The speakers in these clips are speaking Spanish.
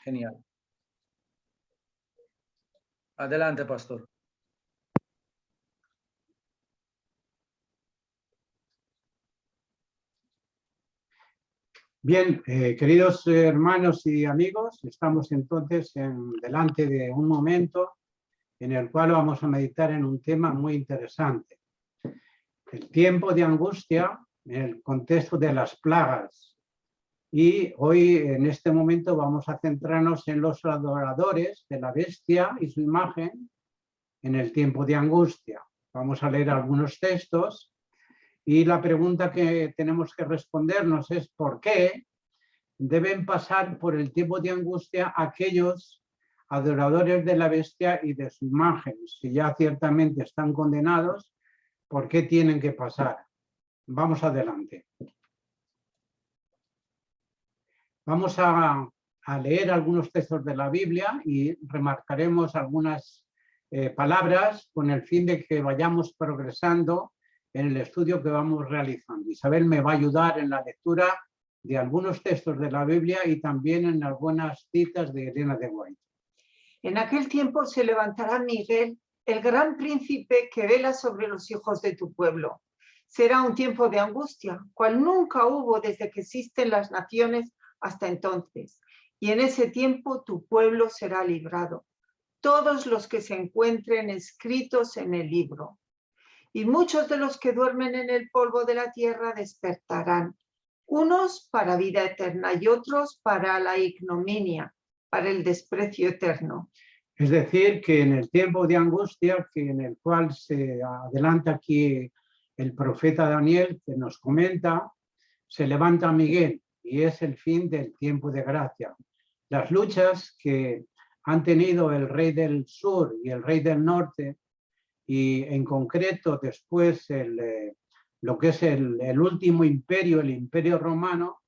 Genial. Adelante, pastor. Bien, queridos hermanos y amigos, estamos entonces delante de un momento en el cual vamos a meditar en un tema muy interesante. El tiempo de angustia en el contexto de las plagas. Y hoy, en este momento, vamos a centrarnos en los adoradores de la bestia y su imagen en el tiempo de angustia. Vamos a leer algunos textos y la pregunta que tenemos que respondernos es ¿por qué deben pasar por el tiempo de angustia aquellos adoradores de la bestia y de su imagen? Si ya ciertamente están condenados, ¿por qué tienen que pasar? Vamos adelante. Vamos a leer algunos textos de la Biblia y remarcaremos algunas palabras con el fin de que vayamos progresando en el estudio que vamos realizando. Isabel me va a ayudar en la lectura de algunos textos de la Biblia y también en algunas citas de Elena de White. En aquel tiempo se levantará Miguel, el gran príncipe que vela sobre los hijos de tu pueblo. Será un tiempo de angustia, cual nunca hubo desde que existen las naciones hasta entonces. Y en ese tiempo tu pueblo será librado, todos los que se encuentren escritos en el libro. Y muchos de los que duermen en el polvo de la tierra despertarán, unos para vida eterna y otros para la ignominia, para el desprecio eterno. Es decir, que en el tiempo de angustia, que en el cual se adelanta aquí el profeta Daniel, que nos comenta, se levanta Miguel y es el fin del tiempo de gracia. Las luchas que han tenido el rey del sur y el rey del norte, y en concreto después lo que es el último imperio, el imperio romano,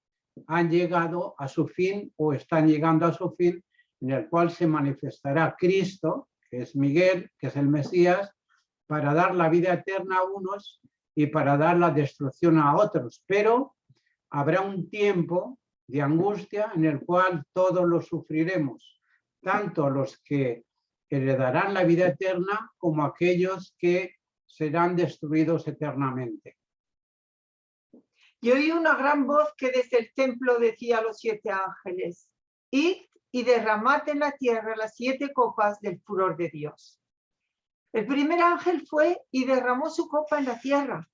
han llegado a su fin o están llegando a su fin, en el cual se manifestará Cristo, que es Miguel, que es el Mesías, para dar la vida eterna a unos y para dar la destrucción a otros. Pero habrá un tiempo de angustia en el cual todos lo sufriremos, tanto los que heredarán la vida eterna como aquellos que serán destruidos eternamente. Y oí una gran voz que desde el templo decía a los 7 ángeles: id y derramad en la tierra las 7 copas del furor de Dios. El primer ángel fue y derramó su copa en la tierra,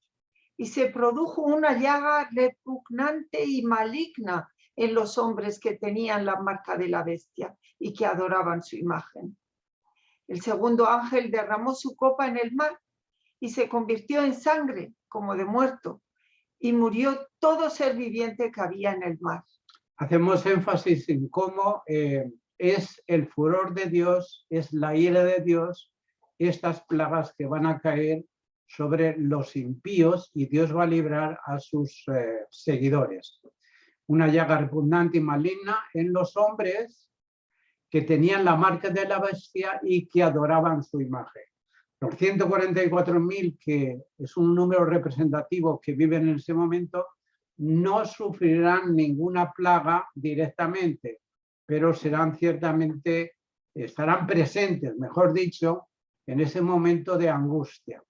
y se produjo una llaga repugnante y maligna en los hombres que tenían la marca de la bestia y que adoraban su imagen. El segundo ángel derramó su copa en el mar y se convirtió en sangre como de muerto, y murió todo ser viviente que había en el mar. Hacemos énfasis en cómo es el furor de Dios, es la ira de Dios, estas plagas que van a caer sobre los impíos y Dios va a librar a sus seguidores. Una llaga repugnante y maligna en los hombres que tenían la marca de la bestia y que adoraban su imagen. Los 144.000, que es un número representativo que viven en ese momento, no sufrirán ninguna plaga directamente, pero serán ciertamente, estarán presentes, mejor dicho, en ese momento de angustia.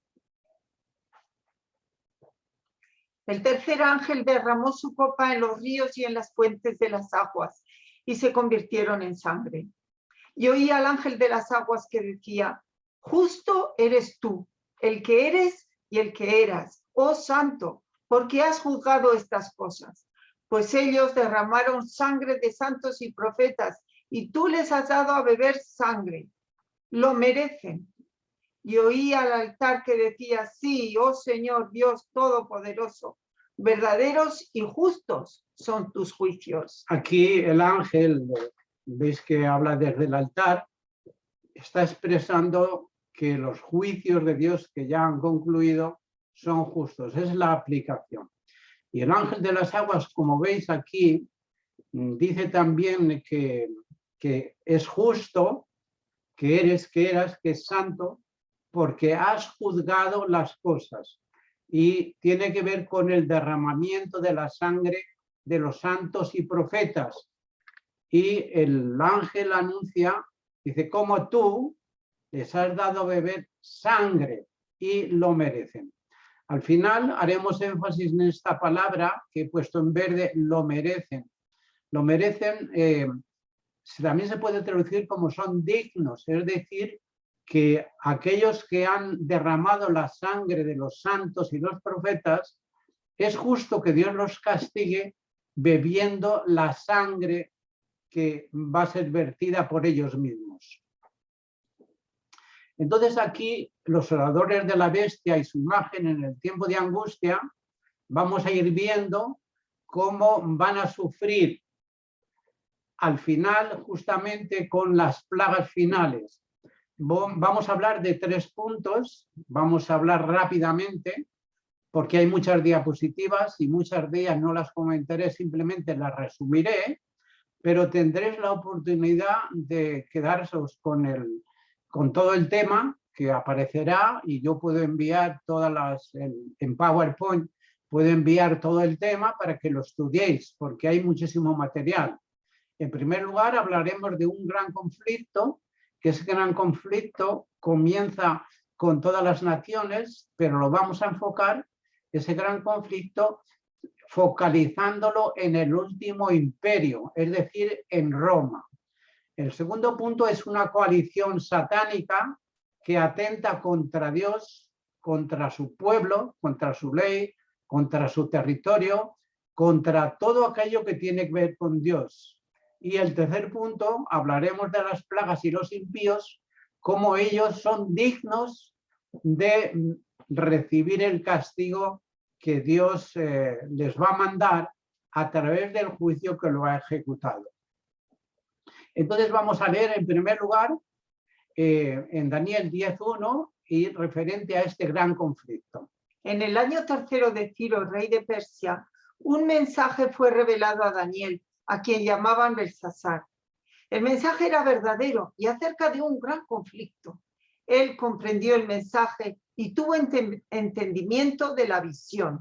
El tercer ángel derramó su copa en los ríos y en las fuentes de las aguas, y se convirtieron en sangre. Y oí al ángel de las aguas que decía: justo eres tú, el que eres y el que eras, oh santo, porque has juzgado estas cosas. Pues ellos derramaron sangre de santos y profetas, y tú les has dado a beber sangre. Lo merecen. Y oí al altar que decía: sí, oh Señor Dios Todopoderoso, verdaderos y justos son tus juicios. Aquí el ángel, veis que habla desde el altar, está expresando que los juicios de Dios que ya han concluido son justos. Es la aplicación. Y el ángel de las aguas, como veis aquí, dice también que es justo, que eres, que eras, que es santo, porque has juzgado las cosas. Y tiene que ver con el derramamiento de la sangre de los santos y profetas. y el ángel anuncia, dice, como tú les has dado a beber sangre y lo merecen. Al final haremos énfasis en esta palabra que he puesto en verde, lo merecen. Lo merecen, también se puede traducir como son dignos, es decir, que aquellos que han derramado la sangre de los santos y los profetas, es justo que Dios los castigue bebiendo la sangre que va a ser vertida por ellos mismos. Entonces aquí los oradores de la bestia y su imagen en el tiempo de angustia, vamos a ir viendo cómo van a sufrir al final justamente con las plagas finales. Vamos a hablar de 3 puntos, vamos a hablar rápidamente porque hay muchas diapositivas y muchas de ellas no las comentaré, simplemente las resumiré, pero tendréis la oportunidad de quedaros con todo el tema que aparecerá y yo puedo enviar en PowerPoint, puedo enviar todo el tema para que lo estudiéis porque hay muchísimo material. En primer lugar hablaremos de un gran conflicto, que ese gran conflicto comienza con todas las naciones, pero lo vamos a enfocar, ese gran conflicto, focalizándolo en el último imperio, es decir, en Roma. El segundo punto es una coalición satánica que atenta contra Dios, contra su pueblo, contra su ley, contra su territorio, contra todo aquello que tiene que ver con Dios. Y el tercer punto, hablaremos de las plagas y los impíos, cómo ellos son dignos de recibir el castigo que Dios les va a mandar a través del juicio que lo ha ejecutado. Entonces vamos a leer en primer lugar en Daniel 10:1 y referente a este gran conflicto. En el año tercero de Ciro, rey de Persia, un mensaje fue revelado a Daniel, a quien llamaban Belsasar. El mensaje era verdadero y acerca de un gran conflicto. Él comprendió el mensaje y tuvo entendimiento de la visión.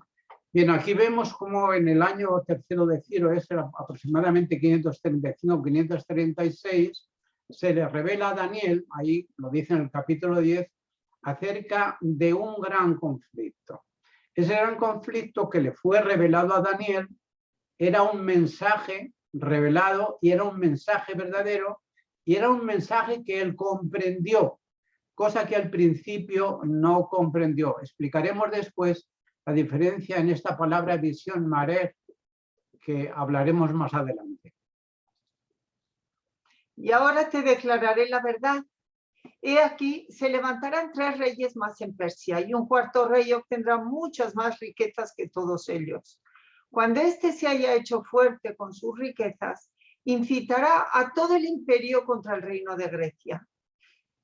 Bien, aquí vemos cómo en el año tercero de Ciro, es aproximadamente 535-536, se le revela a Daniel, ahí lo dice en el capítulo 10, acerca de un gran conflicto. Ese gran conflicto que le fue revelado a Daniel era un mensaje revelado y era un mensaje verdadero y era un mensaje que él comprendió, cosa que al principio no comprendió. Explicaremos después la diferencia en esta palabra visión maré, que hablaremos más adelante. Y ahora te declararé la verdad. He aquí, se levantarán 3 reyes más en Persia y un cuarto rey obtendrá muchas más riquezas que todos ellos. Cuando éste se haya hecho fuerte con sus riquezas, incitará a todo el imperio contra el reino de Grecia.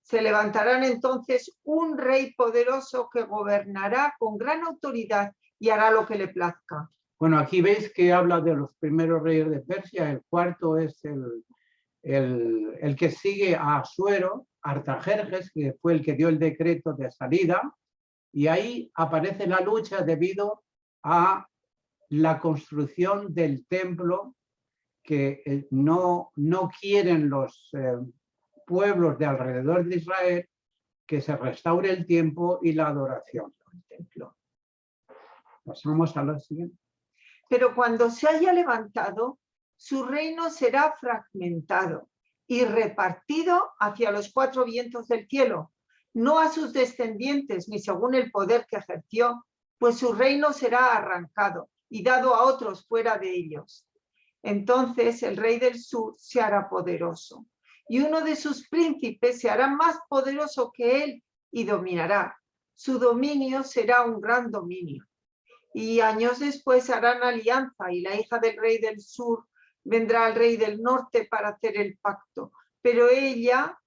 Se levantarán entonces un rey poderoso que gobernará con gran autoridad y hará lo que le plazca. Bueno, aquí veis que habla de los primeros reyes de Persia, el cuarto es el que sigue a Asuero, Artajerjes, que fue el que dio el decreto de salida, y ahí aparece la lucha debido a la construcción del templo que no quieren los pueblos de alrededor de Israel que se restaure el tiempo y la adoración del templo. Pasamos a la siguiente. Pero cuando se haya levantado, su reino será fragmentado y repartido hacia los 4 vientos del cielo, no a sus descendientes ni según el poder que ejerció, pues su reino será arrancado y dado a otros fuera de ellos. Entonces el rey del sur se hará poderoso y uno de sus príncipes se hará más poderoso que él y dominará. Su dominio será un gran dominio. Y años después harán alianza y la hija del rey del sur vendrá al rey del norte para hacer el pacto, pero ella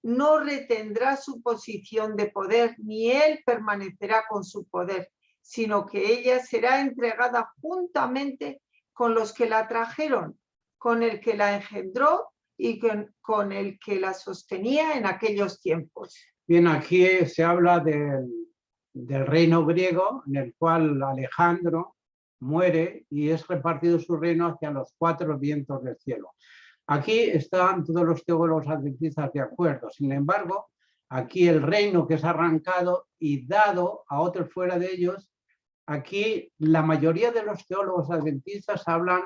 no retendrá su posición de poder, ni él permanecerá con su poder, sino que ella será entregada juntamente con los que la trajeron, con el que la engendró y con el que la sostenía en aquellos tiempos. Bien, aquí se habla del reino griego, en el cual Alejandro muere y es repartido su reino hacia los 4 vientos del cielo. Aquí están todos los teólogos adventistas de acuerdo. Sin embargo, aquí el reino que es arrancado y dado a otros fuera de ellos, aquí la mayoría de los teólogos adventistas hablan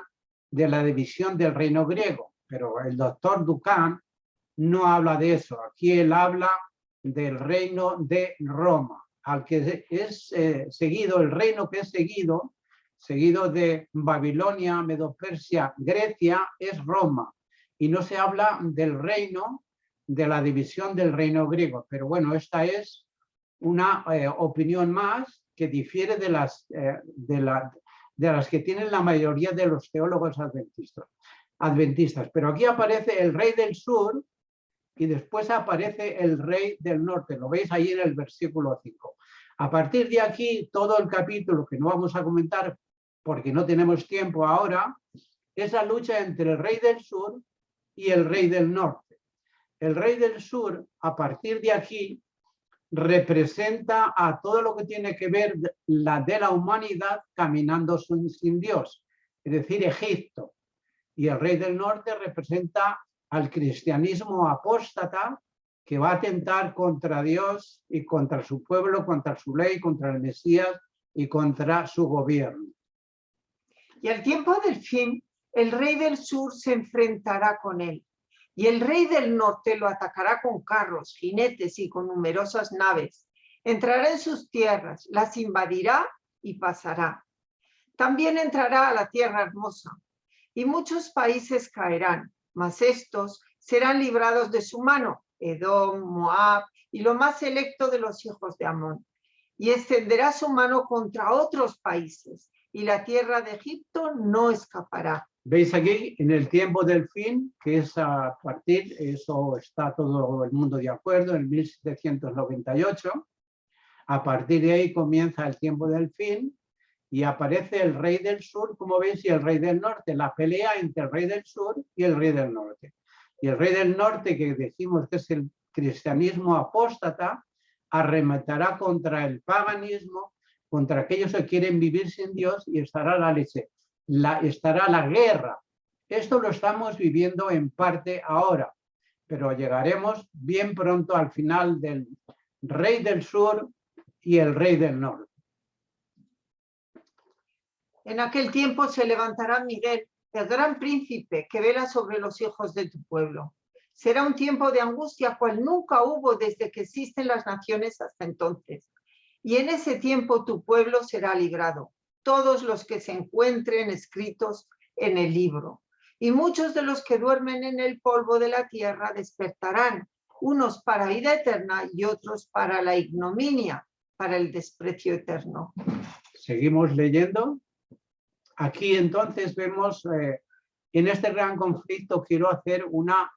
de la división del reino griego, pero el doctor Duncan no habla de eso. Aquí él habla del reino de Roma, al que es seguido, el reino que es seguido de Babilonia, Medo-Persia, Grecia, es Roma. Y no se habla del reino, de la división del reino griego. Pero bueno, esta es una opinión más que difiere de las que tienen la mayoría de los teólogos adventistas. Pero aquí aparece el rey del sur y después aparece el rey del norte. Lo veis ahí en el versículo 5. A partir de aquí, todo el capítulo, que no vamos a comentar porque no tenemos tiempo ahora, es la lucha entre el rey del sur y el rey del norte. El rey del sur, a partir de aquí, representa a todo lo que tiene que ver de la humanidad caminando sin Dios, es decir, Egipto. Y el rey del norte representa al cristianismo apóstata que va a atentar contra Dios y contra su pueblo, contra su ley, contra el Mesías y contra su gobierno. Y al tiempo del fin, el rey del sur se enfrentará con él, y el rey del norte lo atacará con carros, jinetes y con numerosas naves. Entrará en sus tierras, las invadirá y pasará. También entrará a la tierra hermosa, y muchos países caerán, mas estos serán librados de su mano, Edom, Moab y lo más selecto de los hijos de Amón. Y extenderá su mano contra otros países, y la tierra de Egipto no escapará. Veis aquí en el tiempo del fin, que es a partir, eso está todo el mundo de acuerdo, en 1798, a partir de ahí comienza el tiempo del fin y aparece el rey del sur, como veis, y el rey del norte, la pelea entre el rey del sur y el rey del norte. Y el rey del norte, que decimos que es el cristianismo apóstata, arremeterá contra el paganismo, contra aquellos que quieren vivir sin Dios, y estará la leche, estará la guerra. Esto lo estamos viviendo en parte ahora, pero llegaremos bien pronto al final del rey del sur y el rey del norte. En aquel tiempo se levantará Miguel, el gran príncipe que vela sobre los hijos de tu pueblo. Será un tiempo de angustia cual nunca hubo desde que existen las naciones hasta entonces. Y en ese tiempo tu pueblo será librado, todos los que se encuentren escritos en el libro. Y muchos de los que duermen en el polvo de la tierra despertarán, unos para vida eterna y otros para la ignominia, para el desprecio eterno. Seguimos leyendo. Aquí entonces vemos, en este gran conflicto quiero hacer una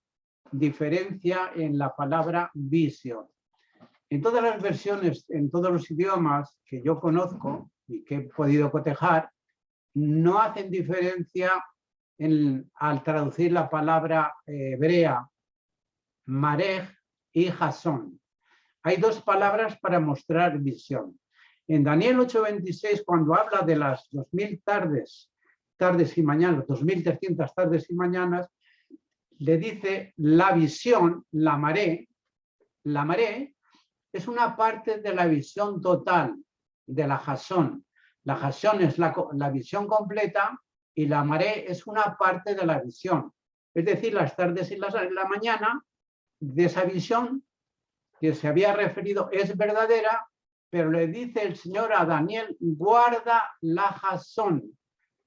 diferencia en la palabra visión. En todas las versiones, en todos los idiomas que yo conozco y que he podido cotejar, no hacen diferencia al traducir la palabra hebrea marej y jasón. Hay dos palabras para mostrar visión. En Daniel 8:26, cuando habla de las 2000 tardes y mañanas, 2300 tardes y mañanas, le dice la visión, la maré es una parte de la visión total, de la jasón. La jasón es la visión completa y la maré es una parte de la visión. Es decir, las tardes y la mañana de esa visión que se había referido es verdadera, pero le dice el Señor a Daniel, guarda la jasón,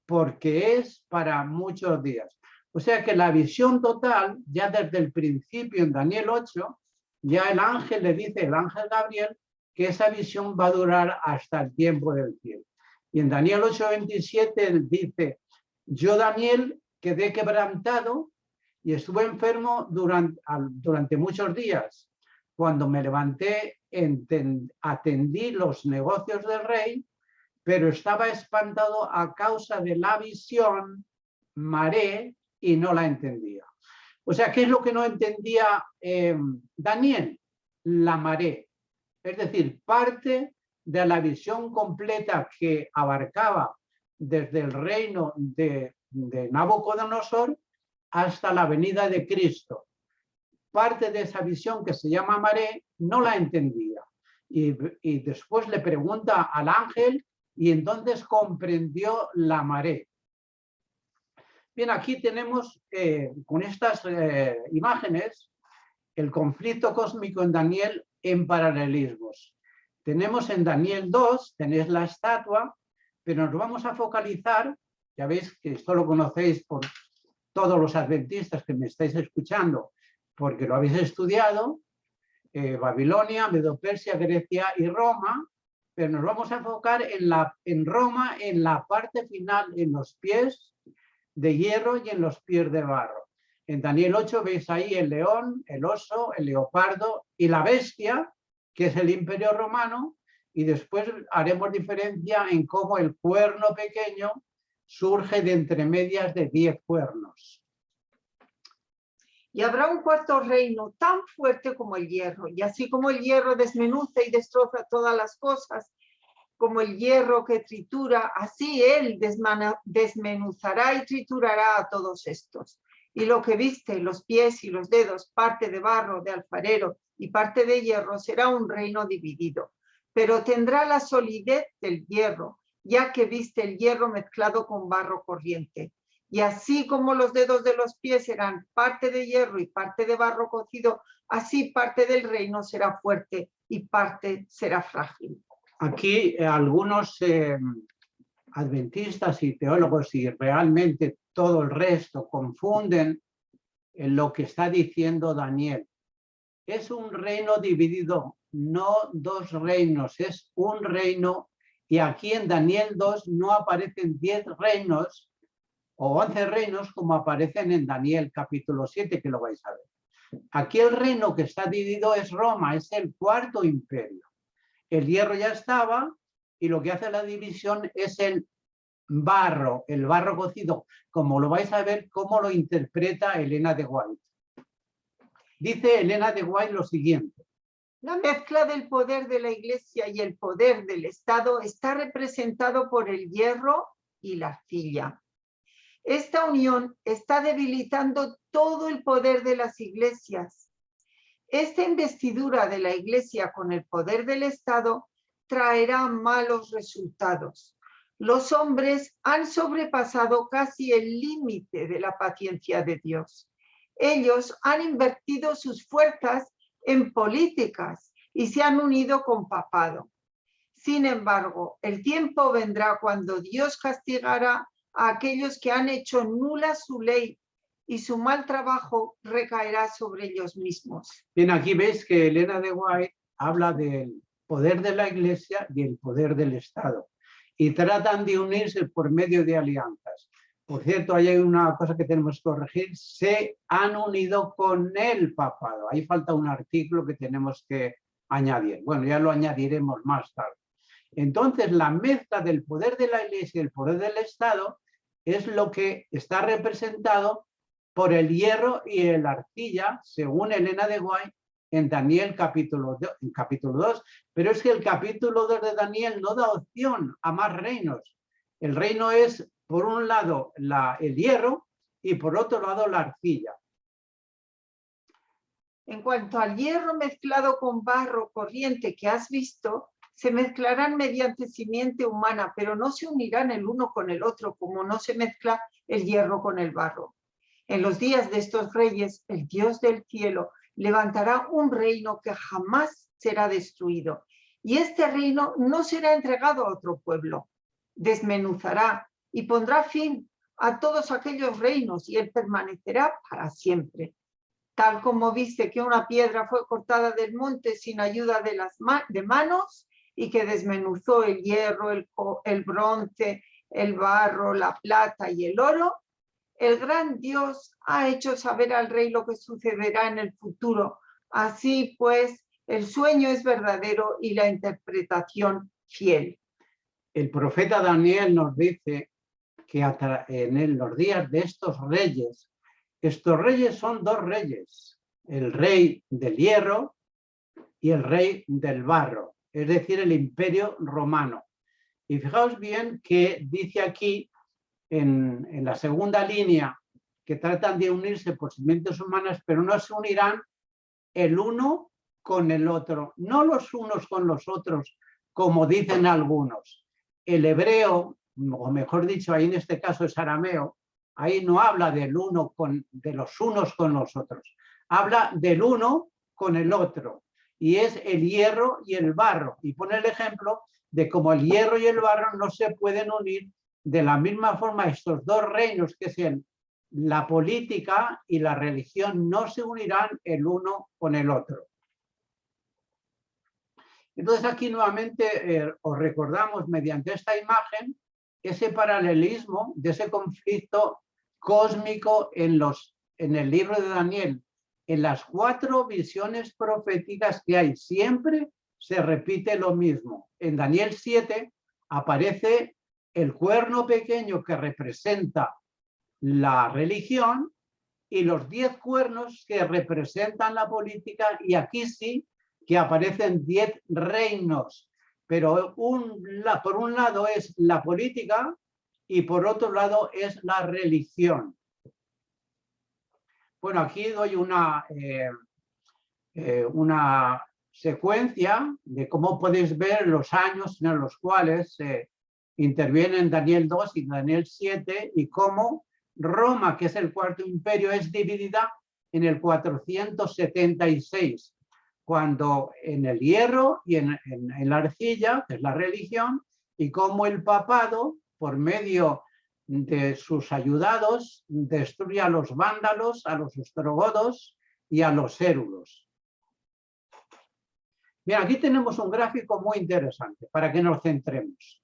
porque es para muchos días. O sea que la visión total, ya desde el principio en Daniel 8, ya el ángel le dice, el ángel Gabriel, que esa visión va a durar hasta el tiempo del cielo. Y en Daniel 8:27 él dice, yo Daniel quedé quebrantado y estuve enfermo durante muchos días. Cuando me levanté, atendí los negocios del rey, pero estaba espantado a causa de la visión, maré, y no la entendía. O sea, ¿qué es lo que no entendía Daniel? La maré. Es decir, parte de la visión completa que abarcaba desde el reino de Nabucodonosor hasta la venida de Cristo. Parte de esa visión que se llama Maré no la entendía. Y después le pregunta al ángel y entonces comprendió la Maré. Bien, aquí tenemos con estas imágenes el conflicto cósmico en Daniel en paralelismos. Tenemos en Daniel 2, tenéis la estatua, pero nos vamos a focalizar, ya veis que esto lo conocéis por todos los adventistas que me estáis escuchando, porque lo habéis estudiado, Babilonia, Medo-Persia, Grecia y Roma, pero nos vamos a enfocar en Roma, en la parte final, en los pies de hierro y en los pies de barro. En Daniel 8 veis ahí el león, el oso, el leopardo y la bestia, que es el Imperio Romano, y después haremos diferencia en cómo el cuerno pequeño surge de entre medias de 10 cuernos. Y habrá un cuarto reino tan fuerte como el hierro, y así como el hierro desmenuza y destroza todas las cosas, como el hierro que tritura, así él desmenuzará y triturará a todos estos. Y lo que viste, los pies y los dedos, parte de barro de alfarero y parte de hierro, será un reino dividido, pero tendrá la solidez del hierro, ya que viste el hierro mezclado con barro corriente. Y así como los dedos de los pies serán parte de hierro y parte de barro cocido, así parte del reino será fuerte y parte será frágil. Aquí algunos adventistas y teólogos y realmente todo el resto confunden en lo que está diciendo Daniel. Es un reino dividido, no dos reinos, es un reino, y aquí en Daniel 2 no aparecen 10 reinos o 11 reinos como aparecen en Daniel capítulo 7, que lo vais a ver. Aquí el reino que está dividido es Roma, es el cuarto imperio. El hierro ya estaba y lo que hace la división es el barro cocido, como lo vais a ver cómo lo interpreta Elena de White. Dice Elena de White lo siguiente. La mezcla del poder de la Iglesia y el poder del Estado está representado por el hierro y la arcilla. Esta unión está debilitando todo el poder de las iglesias. Esta investidura de la Iglesia con el poder del Estado traerá malos resultados. Los hombres han sobrepasado casi el límite de la paciencia de Dios. Ellos han invertido sus fuerzas en políticas y se han unido con papado. Sin embargo, el tiempo vendrá cuando Dios castigará a aquellos que han hecho nula su ley y su mal trabajo recaerá sobre ellos mismos. Bien, aquí veis que Elena de White habla del poder de la Iglesia y el poder del Estado y tratan de unirse por medio de alianzas. Por cierto, hay una cosa que tenemos que corregir, se han unido con el papado. Ahí falta un artículo que tenemos que añadir. Bueno, ya lo añadiremos más tarde. Entonces, la mezcla del poder de la Iglesia y el poder del Estado es lo que está representado por el hierro y el arcilla, según Elena de White, en Daniel capítulo 2. Pero es que el capítulo 2 de Daniel no da opción a más reinos. El reino es, por un lado, el hierro y por otro lado, la arcilla. En cuanto al hierro mezclado con barro corriente que has visto, se mezclarán mediante simiente humana, pero no se unirán el uno con el otro, como no se mezcla el hierro con el barro. En los días de estos reyes, el Dios del cielo levantará un reino que jamás será destruido, y este reino no será entregado a otro pueblo. Desmenuzará y pondrá fin a todos aquellos reinos, y él permanecerá para siempre. Tal como viste que una piedra fue cortada del monte sin ayuda de manos, y que desmenuzó el hierro, el bronce, el barro, la plata y el oro, el gran Dios ha hecho saber al rey lo que sucederá en el futuro. Así pues, el sueño es verdadero y la interpretación fiel. El profeta Daniel nos dice que en los días de estos reyes son dos reyes, el rey del hierro y el rey del barro, es decir, el imperio romano. Y fijaos bien que dice aquí en la segunda línea que tratan de unirse por simientes humanas, pero no se unirán el uno con el otro, no los unos con los otros, como dicen algunos. El hebreo, o mejor dicho, ahí en este caso es arameo, ahí no habla de los unos con los otros, habla del uno con el otro, y es el hierro y el barro, y pone el ejemplo de cómo el hierro y el barro no se pueden unir de la misma forma. Estos dos reinos, que es la política y la religión, no se unirán el uno con el otro. Entonces aquí nuevamente os recordamos mediante esta imagen ese paralelismo de ese conflicto cósmico en el libro de Daniel. En las 4 visiones proféticas que hay, siempre se repite lo mismo. En Daniel 7 aparece el cuerno pequeño que representa la religión y los 10 cuernos que representan la política, y aquí sí que aparecen 10 reinos, pero por un lado es la política y por otro lado es la religión. Bueno, aquí doy una secuencia de cómo podéis ver los años en los cuales intervienen Daniel 2 y Daniel 7 y cómo Roma, que es el cuarto imperio, es dividida en el 476, cuando en el hierro y en la arcilla, que es la religión, y cómo el papado, por medio de sus ayudados, destruye a los vándalos, a los ostrogodos y a los érulos. Bien, aquí tenemos un gráfico muy interesante para que nos centremos.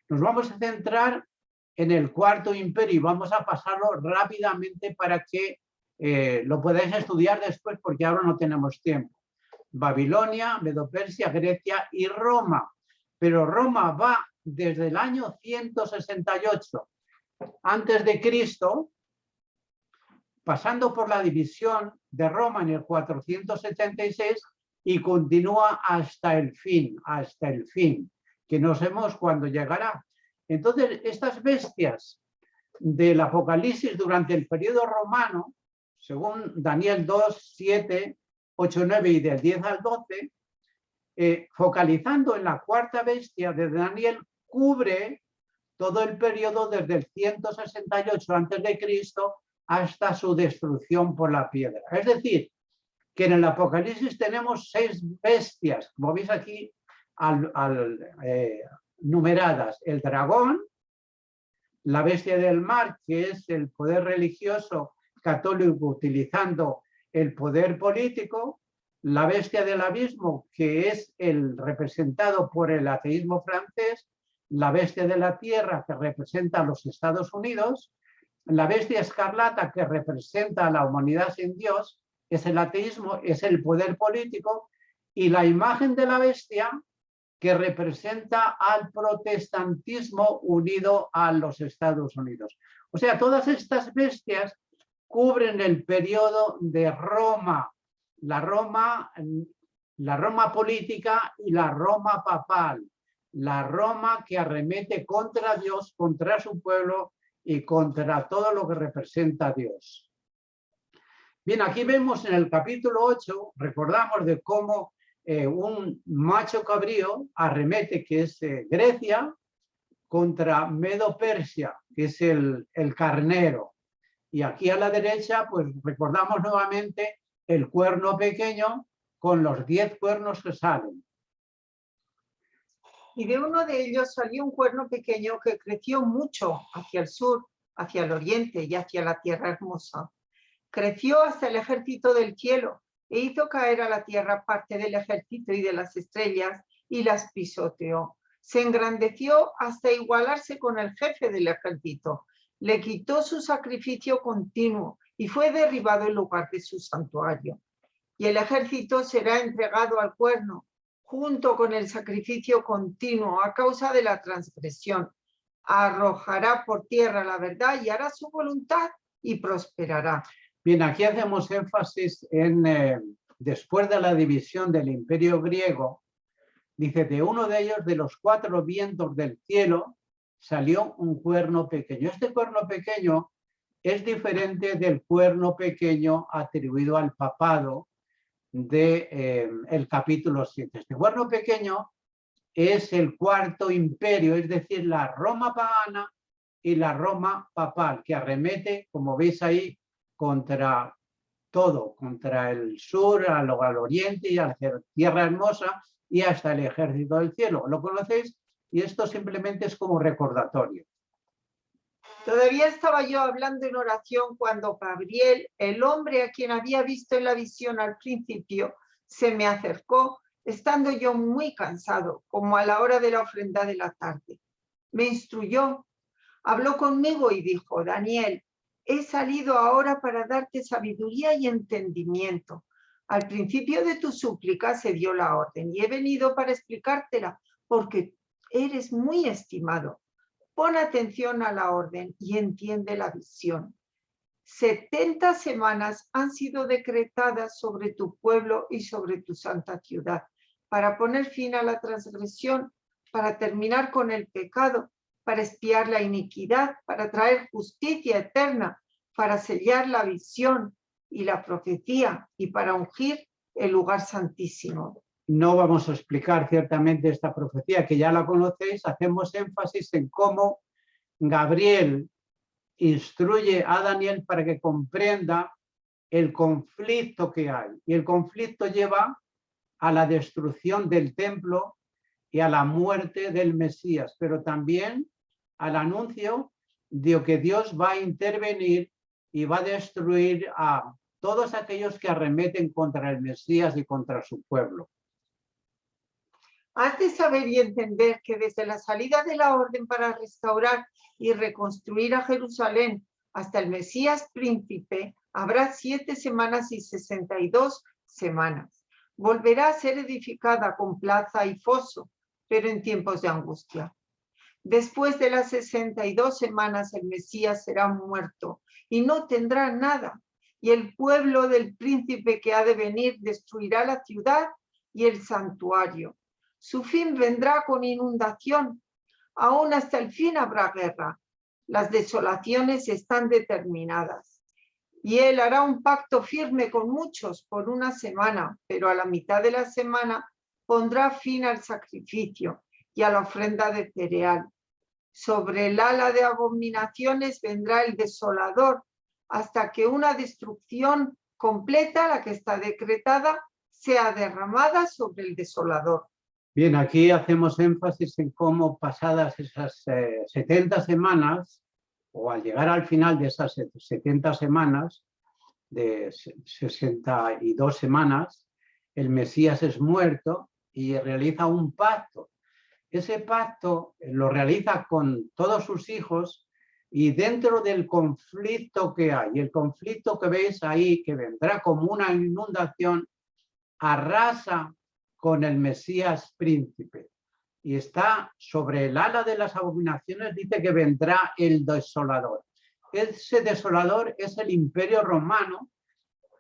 Nos vamos a centrar en el cuarto imperio y vamos a pasarlo rápidamente para que lo podáis estudiar después, porque ahora no tenemos tiempo. Babilonia, Medo-Persia, Grecia y Roma. Pero Roma va desde el año 168 antes de Cristo, pasando por la división de Roma en el 476 y continúa hasta el fin, que no sabemos cuándo llegará. Entonces, estas bestias del Apocalipsis durante el periodo romano, según Daniel 2, 7, 8, 9 y del 10 al 12, focalizando en la cuarta bestia de Daniel, cubre todo el periodo desde el 168 a.C. hasta su destrucción por la piedra. Es decir, que en el Apocalipsis tenemos 6 bestias, como veis aquí, numeradas: el dragón, la bestia del mar, que es el poder religioso católico utilizando el poder político, la bestia del abismo, que es el representado por el ateísmo francés, la bestia de la tierra, que representa a los Estados Unidos, la bestia escarlata, que representa a la humanidad sin Dios, es el ateísmo, es el poder político, y la imagen de la bestia, que representa al protestantismo unido a los Estados Unidos. O sea, todas estas bestias cubren el periodo de Roma, la Roma política y la Roma papal, la Roma que arremete contra Dios, contra su pueblo y contra todo lo que representa a Dios. Bien, aquí vemos en el capítulo 8, recordamos de cómo un macho cabrío arremete, que es Grecia, contra Medo-Persia, que es el carnero. Y aquí a la derecha, pues recordamos nuevamente el cuerno pequeño con los 10 cuernos que salen. Y de uno de ellos salió un cuerno pequeño que creció mucho hacia el sur, hacia el oriente y hacia la tierra hermosa. Creció hasta el ejército del cielo e hizo caer a la tierra parte del ejército y de las estrellas y las pisoteó. Se engrandeció hasta igualarse con el jefe del ejército. Le quitó su sacrificio continuo y fue derribado en lugar de su santuario. Y el ejército será entregado al cuerno, junto con el sacrificio continuo a causa de la transgresión. Arrojará por tierra la verdad y hará su voluntad y prosperará. Bien, aquí hacemos énfasis en, después de la división del imperio griego, dice, de uno de ellos, de los 4 vientos del cielo, salió un cuerno pequeño. Este cuerno pequeño es diferente del cuerno pequeño atribuido al papado de el capítulo 7. Este cuerno pequeño es el cuarto imperio, es decir, la Roma pagana y la Roma papal, que arremete, como veis ahí, contra todo, contra el sur, al oriente y a la tierra hermosa y hasta el ejército del cielo. ¿Lo conocéis? Y esto simplemente es como recordatorio. Todavía estaba yo hablando en oración cuando Gabriel, el hombre a quien había visto en la visión al principio, se me acercó, estando yo muy cansado, como a la hora de la ofrenda de la tarde. Me instruyó, habló conmigo y dijo: Daniel, he salido ahora para darte sabiduría y entendimiento. Al principio de tu súplica se dio la orden y he venido para explicártela, porque eres muy estimado. Pon atención a la orden y entiende la visión. 70 semanas han sido decretadas sobre tu pueblo y sobre tu santa ciudad, para poner fin a la transgresión, para terminar con el pecado, para expiar la iniquidad, para traer justicia eterna, para sellar la visión y la profecía y para ungir el lugar santísimo. No vamos a explicar ciertamente esta profecía, que ya la conocéis. Hacemos énfasis en cómo Gabriel instruye a Daniel para que comprenda el conflicto que hay. Y el conflicto lleva a la destrucción del templo y a la muerte del Mesías, pero también al anuncio de que Dios va a intervenir y va a destruir a todos aquellos que arremeten contra el Mesías y contra su pueblo. Has de saber y entender que desde la salida de la orden para restaurar y reconstruir a Jerusalén hasta el Mesías príncipe, habrá 7 semanas y 62 semanas. Volverá a ser edificada con plaza y foso, pero en tiempos de angustia. Después de las 62 semanas el Mesías será muerto y no tendrá nada. Y el pueblo del príncipe que ha de venir destruirá la ciudad y el santuario. Su fin vendrá con inundación. Aún hasta el fin habrá guerra. Las desolaciones están determinadas. Y él hará un pacto firme con muchos por una semana, pero a la mitad de la semana pondrá fin al sacrificio y a la ofrenda de cereal. Sobre el ala de abominaciones vendrá el desolador, hasta que una destrucción completa, la que está decretada, sea derramada sobre el desolador. Bien, aquí hacemos énfasis en cómo pasadas esas 70 semanas, o al llegar al final de esas 70 semanas, de 62 semanas, el Mesías es muerto y realiza un pacto. Ese pacto lo realiza con todos sus hijos y dentro del conflicto que hay, el conflicto que veis ahí, que vendrá como una inundación, arrasa con el Mesías príncipe. Y está sobre el ala de las abominaciones, dice que vendrá el desolador. Ese desolador es el Imperio Romano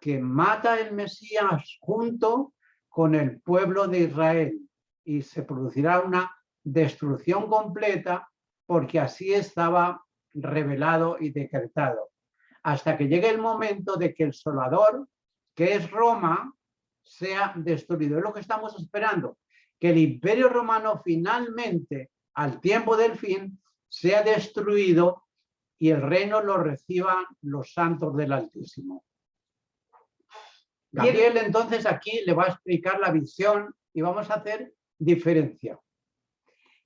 que mata el Mesías junto con el pueblo de Israel y se producirá una destrucción completa porque así estaba revelado y decretado. Hasta que llegue el momento de que el desolador, que es Roma, sea destruido. Es lo que estamos esperando, que el Imperio Romano finalmente, al tiempo del fin, sea destruido y el reino lo reciban los santos del Altísimo. Gabriel entonces aquí le va a explicar la visión y vamos a hacer diferencia.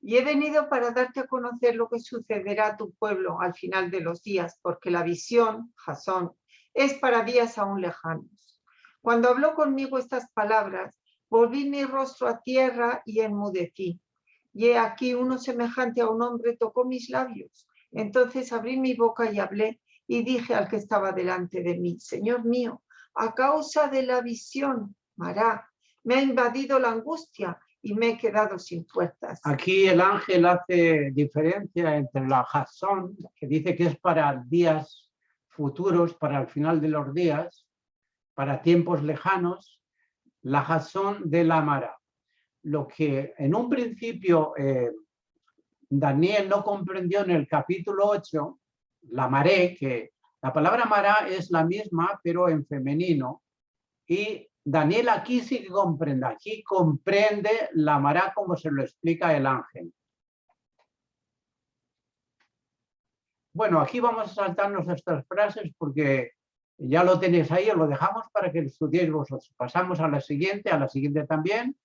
Y he venido para darte a conocer lo que sucederá a tu pueblo al final de los días, porque la visión, Jasón, es para días aún lejanos. Cuando habló conmigo estas palabras, volví mi rostro a tierra y enmudecí. Y he aquí uno semejante a un hombre tocó mis labios. Entonces abrí mi boca y hablé y dije al que estaba delante de mí: Señor mío, a causa de la visión, Mará, me ha invadido la angustia y me he quedado sin fuerzas. Aquí el ángel hace diferencia entre la Jasón, que dice que es para días futuros, para el final de los días, para tiempos lejanos, la Jasón de la Mará. Lo que en un principio Daniel no comprendió en el capítulo 8, la maré, que La palabra Mará es la misma, pero en femenino. Y Daniel aquí sí que comprende. Aquí comprende la Mará como se lo explica el ángel. Bueno, aquí vamos a saltarnos estas frases porque ya lo tenéis ahí, os lo dejamos para que lo estudiéis vosotros. Pasamos a la siguiente también.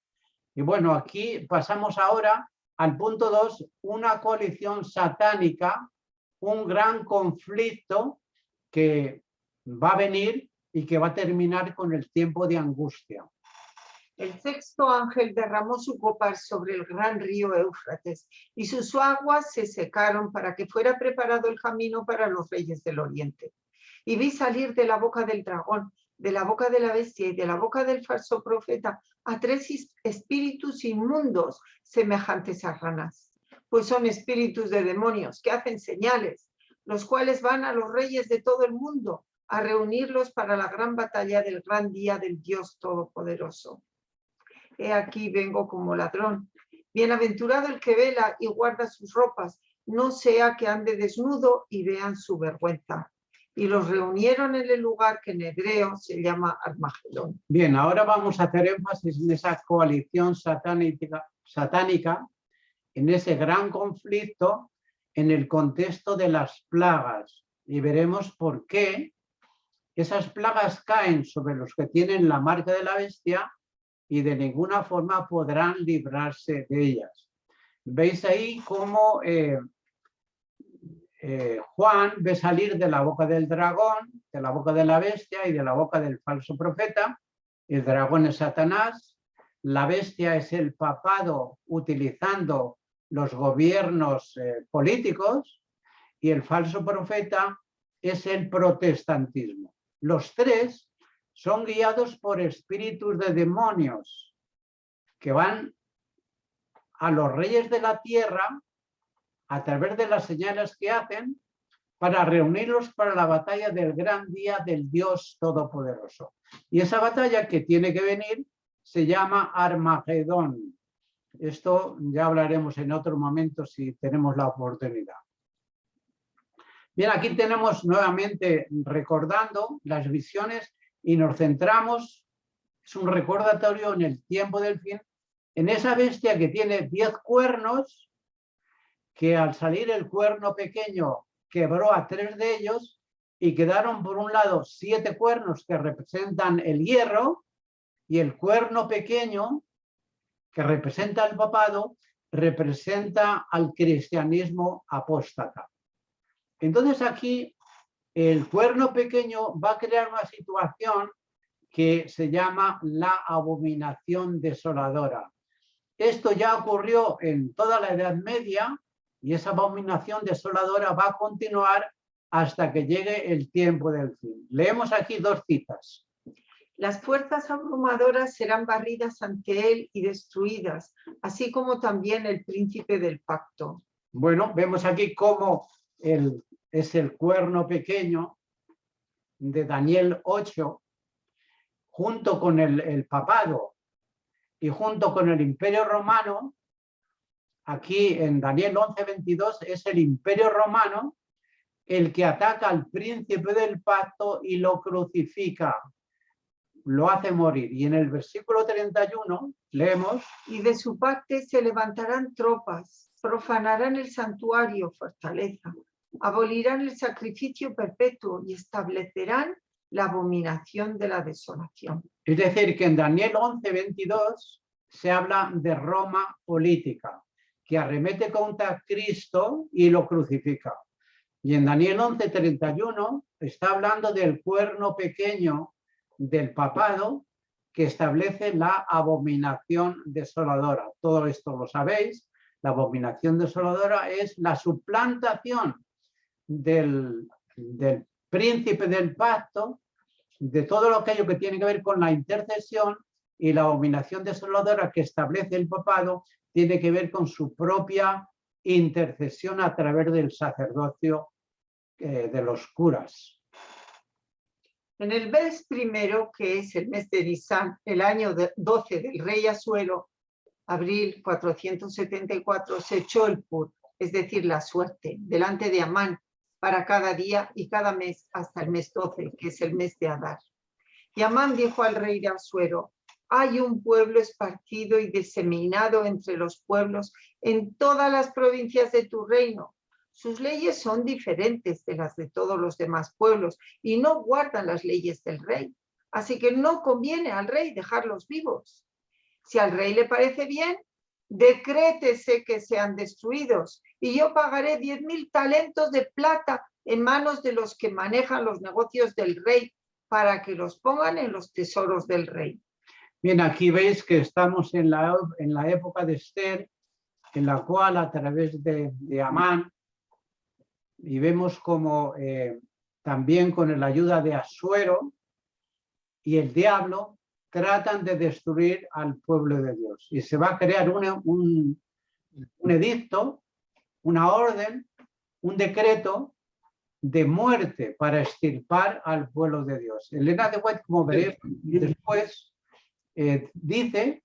Y bueno, aquí pasamos ahora al punto 2, una coalición satánica, un gran conflicto que va a venir y que va a terminar con el tiempo de angustia. El sexto ángel derramó su copa sobre el gran río Éufrates y sus aguas se secaron para que fuera preparado el camino para los reyes del oriente. Y vi salir de la boca del dragón, de la boca de la bestia y de la boca del falso profeta a 3 espíritus inmundos semejantes a ranas, pues son espíritus de demonios que hacen señales, los cuales van a los reyes de todo el mundo a reunirlos para la gran batalla del gran día del Dios Todopoderoso. He aquí vengo como ladrón. Bienaventurado el que vela y guarda sus ropas, no sea que ande desnudo y vean su vergüenza. Y los reunieron en el lugar que en hebreo se llama Armagedón. Bien, ahora vamos a hacer énfasis en esa coalición satánica, en ese gran conflicto, en el contexto de las plagas. Y veremos por qué esas plagas caen sobre los que tienen la marca de la bestia y de ninguna forma podrán librarse de ellas. Veis ahí cómo Juan ve salir de la boca del dragón, de la boca de la bestia y de la boca del falso profeta. El dragón es Satanás, la bestia es el papado utilizando los gobiernos políticos y el falso profeta es el protestantismo. Los tres son guiados por espíritus de demonios que van a los reyes de la tierra a través de las señales que hacen para reunirlos para la batalla del gran día del Dios Todopoderoso. Y esa batalla que tiene que venir se llama Armagedón. Esto ya hablaremos en otro momento si tenemos la oportunidad. Bien, aquí tenemos nuevamente recordando las visiones y nos centramos, es un recordatorio en el tiempo del fin, en esa bestia que tiene 10 cuernos, que al salir el cuerno pequeño quebró a 3 de ellos y quedaron por un lado 7 cuernos que representan el hierro y el cuerno pequeño que representa el papado representa al cristianismo apóstata. Entonces aquí el cuerno pequeño va a crear una situación que se llama la abominación desoladora. Esto ya ocurrió en toda la Edad Media y esa abominación desoladora va a continuar hasta que llegue el tiempo del fin. Leemos aquí 2 citas. Las fuerzas abrumadoras serán barridas ante él y destruidas, así como también el príncipe del pacto. Bueno, vemos aquí cómo es el cuerno pequeño de Daniel 8, junto con el papado y junto con el imperio romano. Aquí en Daniel 11:22 es el imperio romano el que ataca al príncipe del pacto y lo crucifica, lo hace morir. Y en el versículo 31 leemos: y de su parte se levantarán tropas, profanarán el santuario, fortaleza, abolirán el sacrificio perpetuo y establecerán la abominación de la desolación. Es decir, que en Daniel 11:22 se habla de Roma política, que arremete contra Cristo y lo crucifica. Y en Daniel 11:31 está hablando del cuerno pequeño del papado que establece la abominación desoladora. Todo esto lo sabéis. La abominación desoladora es la suplantación del príncipe del pacto, de todo aquello que tiene que ver con la intercesión, y la abominación desoladora que establece el papado tiene que ver con su propia intercesión a través del sacerdocio de los curas. En el mes primero, que es el mes de Nisan, el año 12 del rey Asuero, abril 474, se echó el pur, es decir, la suerte, delante de Amán, para cada día y cada mes hasta el mes 12, que es el mes de Adar. Y Amán dijo al rey de Asuero: hay un pueblo esparcido y diseminado entre los pueblos en todas las provincias de tu reino. Sus leyes son diferentes de las de todos los demás pueblos y no guardan las leyes del rey. Así que no conviene al rey dejarlos vivos. Si al rey le parece bien, decrétese que sean destruidos y yo pagaré 10.000 talentos de plata en manos de los que manejan los negocios del rey para que los pongan en los tesoros del rey. Bien, aquí veis que estamos en la época de Esther, en la cual a través de Amán, y vemos como también con la ayuda de Asuero y el diablo tratan de destruir al pueblo de Dios. Y se va a crear un edicto, una orden, un decreto de muerte para extirpar al pueblo de Dios. Elena de White, como veremos después, dice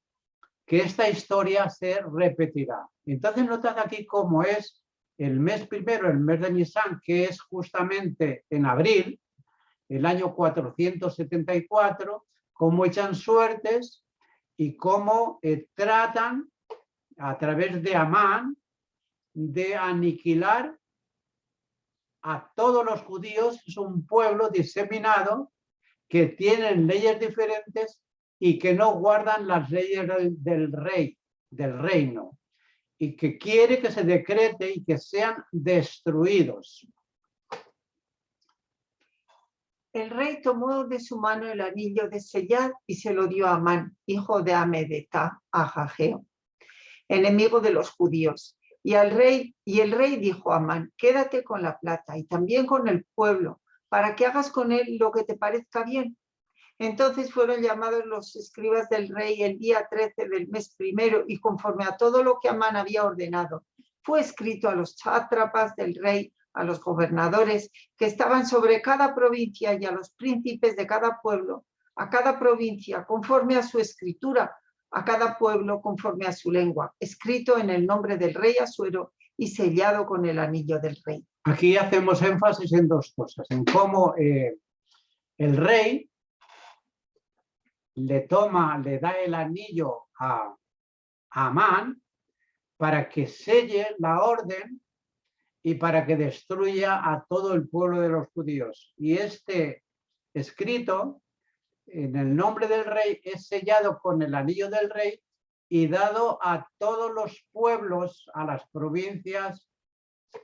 que esta historia se repetirá. Entonces notad aquí cómo es el mes primero, el mes de Nisan, que es justamente en abril, el año 474, cómo echan suertes y cómo tratan a través de Amán de aniquilar a todos los judíos. Es un pueblo diseminado que tienen leyes diferentes y que no guardan las leyes del rey, del reino, y que quiere que se decrete y que sean destruidos. El rey tomó de su mano el anillo de sellar y se lo dio a Amán, hijo de Amedetá, Agageo, enemigo de los judíos. Y el rey dijo a Amán: quédate con la plata y también con el pueblo, para que hagas con él lo que te parezca bien. Entonces fueron llamados los escribas del rey el día 13 del mes primero, y conforme a todo lo que Amán había ordenado, fue escrito a los sátrapas del rey, a los gobernadores que estaban sobre cada provincia y a los príncipes de cada pueblo, a cada provincia conforme a su escritura, a cada pueblo conforme a su lengua, escrito en el nombre del rey Asuero y sellado con el anillo del rey. Aquí hacemos énfasis en dos cosas, en cómo el rey le da el anillo a Amán para que selle la orden y para que destruya a todo el pueblo de los judíos. Y este escrito en el nombre del rey es sellado con el anillo del rey y dado a todos los pueblos, a las provincias,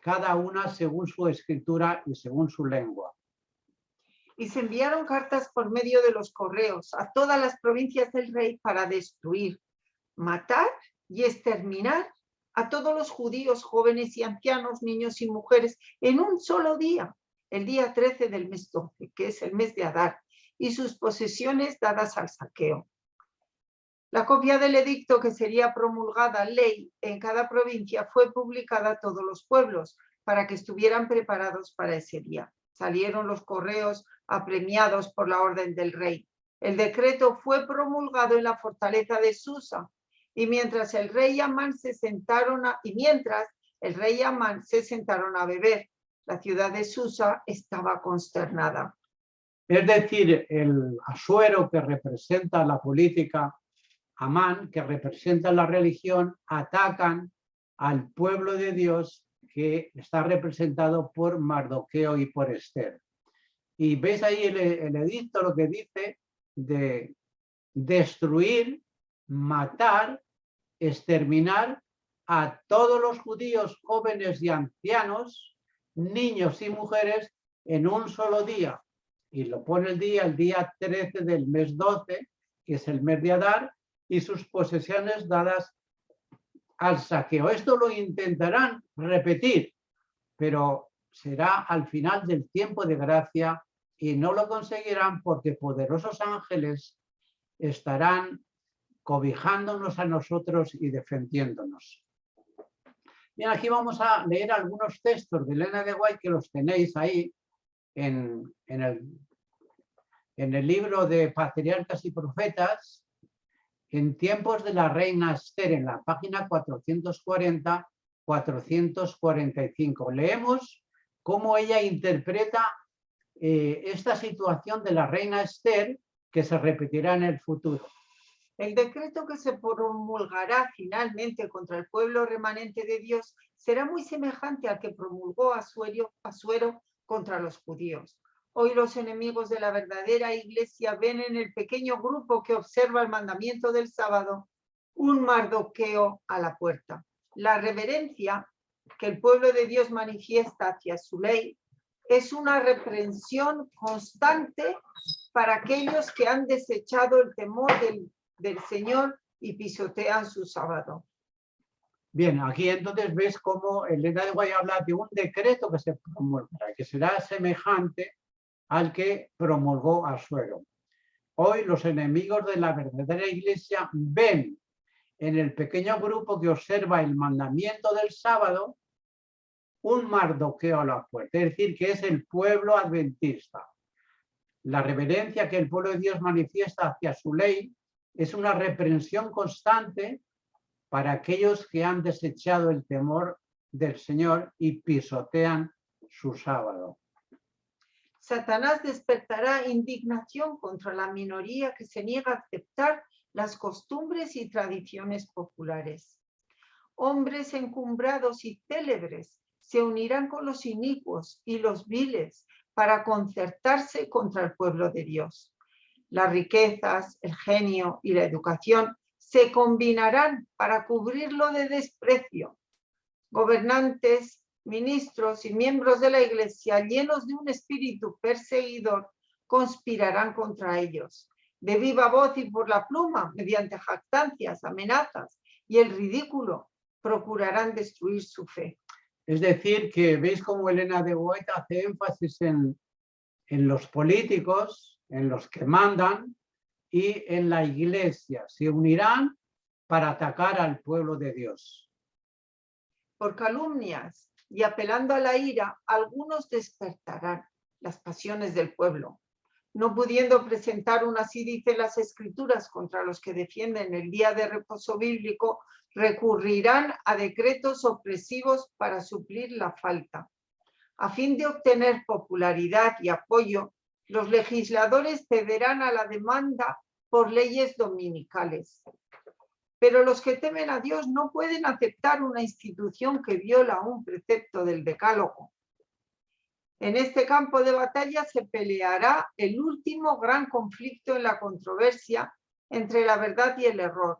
cada una según su escritura y según su lengua. Y se enviaron cartas por medio de los correos a todas las provincias del rey para destruir, matar y exterminar a todos los judíos, jóvenes y ancianos, niños y mujeres, en un solo día, el día 13 del mes 12, que es el mes de Adar, y sus posesiones dadas al saqueo. La copia del edicto, que sería promulgada ley en cada provincia, fue publicada a todos los pueblos para que estuvieran preparados para ese día. Salieron los correos apremiados por la orden del rey. El decreto fue promulgado en la fortaleza de Susa, y mientras el rey y Amán se sentaron a beber, la ciudad de Susa estaba consternada. Es decir, el Asuero, que representa la política, Amán, que representa la religión, atacan al pueblo de Dios, que está representado por Mardoqueo y por Esther. Y veis ahí el edicto, lo que dice de destruir, matar, exterminar a todos los judíos, jóvenes y ancianos, niños y mujeres, en un solo día. Y lo pone el día 13 del mes 12, que es el mes de Adar, y sus posesiones dadas al saqueo. Esto lo intentarán repetir, pero será al final del tiempo de gracia y no lo conseguirán porque poderosos ángeles estarán cobijándonos a nosotros y defendiéndonos. Bien, aquí vamos a leer algunos textos de Elena de White que los tenéis ahí en el libro de Patriarcas y Profetas, en tiempos de la reina Esther, en la página 440-445. Leemos cómo ella interpreta esta situación de la reina Esther que se repetirá en el futuro. El decreto que se promulgará finalmente contra el pueblo remanente de Dios será muy semejante al que promulgó Asuero contra los judíos. Hoy los enemigos de la verdadera iglesia ven en el pequeño grupo que observa el mandamiento del sábado un Mardoqueo a la puerta. La reverencia que el pueblo de Dios manifiesta hacia su ley es una reprensión constante para aquellos que han desechado el temor del Señor y pisotean su sábado. Bien, aquí entonces ves cómo Elena de White habla de un decreto que se promulgará, que será semejante al que promulgó Asuero. Hoy los enemigos de la verdadera iglesia ven en el pequeño grupo que observa el mandamiento del sábado un Mardoqueo a la puerta, es decir, que es el pueblo adventista. La reverencia que el pueblo de Dios manifiesta hacia su ley es una reprensión constante para aquellos que han desechado el temor del Señor y pisotean su sábado. Satanás despertará indignación contra la minoría que se niega a aceptar las costumbres y tradiciones populares. Hombres encumbrados y célebres se unirán con los inicuos y los viles para concertarse contra el pueblo de Dios. Las riquezas, el genio y la educación se combinarán para cubrirlo de desprecio. Gobernantes, ministros y miembros de la iglesia, llenos de un espíritu perseguidor, conspirarán contra ellos. De viva voz y por la pluma, mediante jactancias, amenazas y el ridículo, procurarán destruir su fe. Es decir, que veis cómo Elena de White hace énfasis en los políticos, en los que mandan y en la iglesia. Se unirán para atacar al pueblo de Dios. Por calumnias y apelando a la ira, algunos despertarán las pasiones del pueblo. No pudiendo presentar una, así dicen las escrituras, contra los que defienden el día de reposo bíblico, recurrirán a decretos opresivos para suplir la falta. A fin de obtener popularidad y apoyo, los legisladores cederán a la demanda por leyes dominicales. Pero los que temen a Dios no pueden aceptar una institución que viola un precepto del Decálogo. En este campo de batalla se peleará el último gran conflicto en la controversia entre la verdad y el error.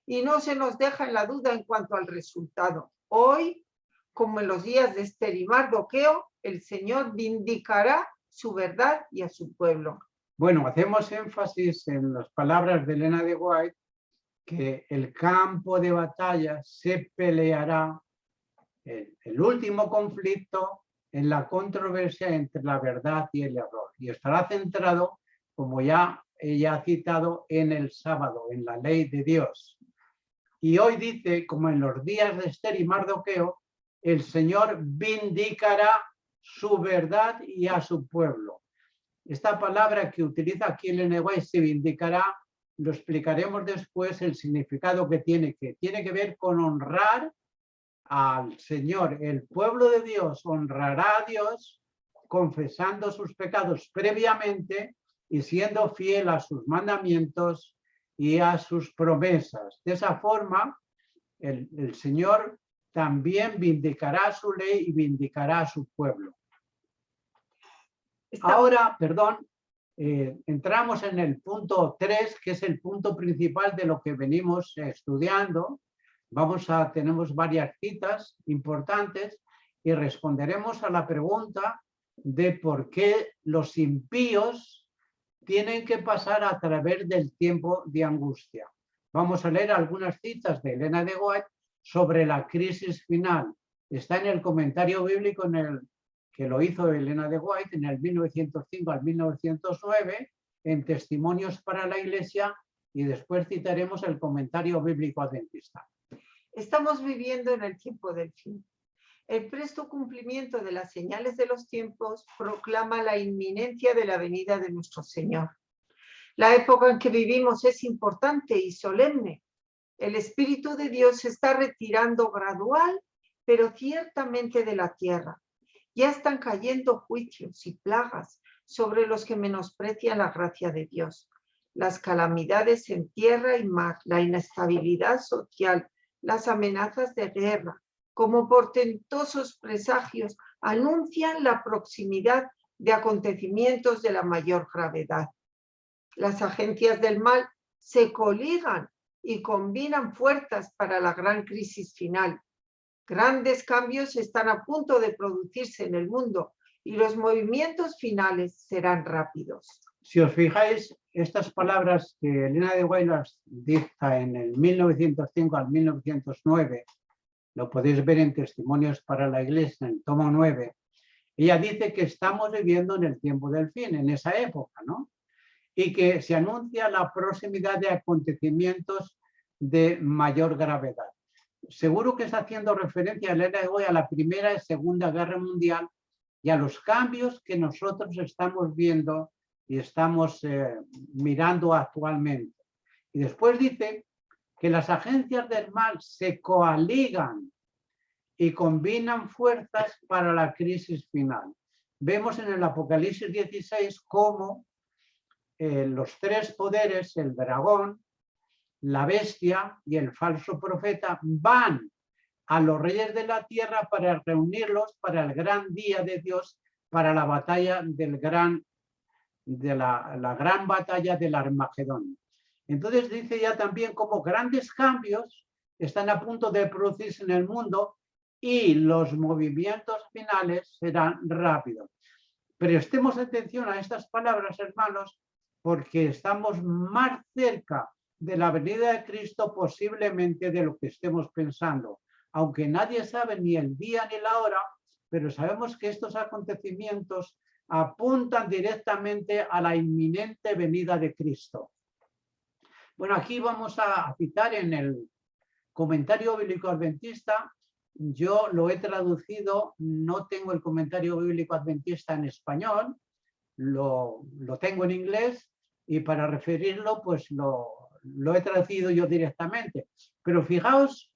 Y no se nos deja en la duda en cuanto al resultado. Hoy, como en los días de Esther y Mardoqueo, el Señor vindicará su verdad y a su pueblo. Bueno, hacemos énfasis en las palabras de Elena de White, que el campo de batalla se peleará, el último conflicto, en la controversia entre la verdad y el error. Y estará centrado, como ya ella ha citado, en el sábado, en la ley de Dios. Y hoy dice, como en los días de Esther y Mardoqueo, el Señor vindicará su verdad y a su pueblo. Esta palabra que utiliza aquí el White, se vindicará, lo explicaremos después el significado que tiene que ver con honrar al Señor. El pueblo de Dios honrará a Dios confesando sus pecados previamente y siendo fiel a sus mandamientos y a sus promesas. De esa forma, el Señor también vindicará su ley y vindicará a su pueblo. Ahora, entramos en el punto 3, que es el punto principal de lo que venimos estudiando. Tenemos varias citas importantes y responderemos a la pregunta de por qué los impíos tienen que pasar a través del tiempo de angustia. Vamos a leer algunas citas de Elena de White sobre la crisis final. Está en el comentario bíblico que lo hizo Elena de White en el 1905 al 1909, en Testimonios para la Iglesia, y después citaremos el comentario bíblico adventista. Estamos viviendo en el tiempo del fin. El presto cumplimiento de las señales de los tiempos proclama la inminencia de la venida de nuestro Señor. La época en que vivimos es importante y solemne. El Espíritu de Dios se está retirando gradual, pero ciertamente de la tierra. Ya están cayendo juicios y plagas sobre los que menosprecian la gracia de Dios. Las calamidades en tierra y mar, la inestabilidad social, las amenazas de guerra, como portentosos presagios, anuncian la proximidad de acontecimientos de la mayor gravedad. Las agencias del mal se coligan y combinan fuerzas para la gran crisis final. Grandes cambios están a punto de producirse en el mundo y los movimientos finales serán rápidos. Si os fijáis, estas palabras que Elena de White las dicta en el 1905 al 1909, lo podéis ver en Testimonios para la Iglesia, en el tomo 9, ella dice que estamos viviendo en el tiempo del fin, en esa época, ¿no? Y que se anuncia la proximidad de acontecimientos de mayor gravedad. Seguro que está haciendo referencia Elena de White a la Primera y Segunda Guerra Mundial y a los cambios que nosotros estamos viendo y estamos mirando actualmente. Y después dice que las agencias del mal se coaligan y combinan fuerzas para la crisis final. Vemos en el Apocalipsis 16 cómo los tres poderes, el dragón, la bestia y el falso profeta, van a los reyes de la tierra para reunirlos para el gran día de Dios, para la batalla la gran batalla del Armagedón. Entonces dice ya también cómo grandes cambios están a punto de producirse en el mundo y los movimientos finales serán rápidos. Prestemos atención a estas palabras, hermanos, porque estamos más cerca de la venida de Cristo posiblemente de lo que estemos pensando. Aunque nadie sabe ni el día ni la hora, pero sabemos que estos acontecimientos apuntan directamente a la inminente venida de Cristo. Bueno, aquí vamos a citar en el comentario bíblico adventista. Yo lo he traducido, no tengo el comentario bíblico adventista en español, lo tengo en inglés y para referirlo pues lo he traducido yo directamente. Pero fijaos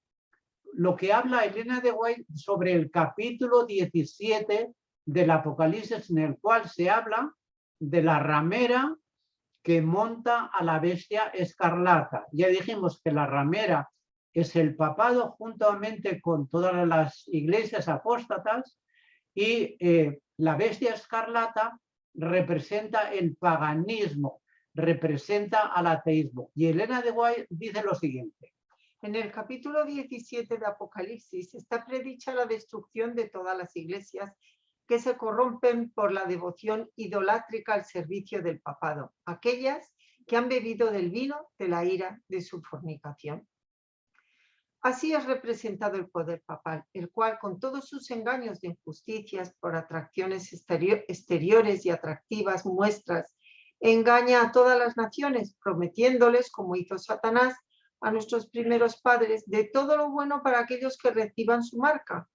lo que habla Elena de White sobre el capítulo 17 del Apocalipsis, en el cual se habla de la ramera que monta a la bestia escarlata. Ya dijimos que la ramera es el papado juntamente con todas las iglesias apóstatas y la bestia escarlata representa el paganismo, representa al ateísmo. Y Elena de White dice lo siguiente. En el capítulo 17 de Apocalipsis está predicha la destrucción de todas las iglesias que se corrompen por la devoción idolátrica al servicio del papado, aquellas que han bebido del vino de la ira de su fornicación. Así es representado el poder papal, el cual con todos sus engaños de injusticias por atracciones exteriores y atractivas muestras, engaña a todas las naciones, prometiéndoles, como hizo Satanás a nuestros primeros padres, de todo lo bueno para aquellos que reciban su marca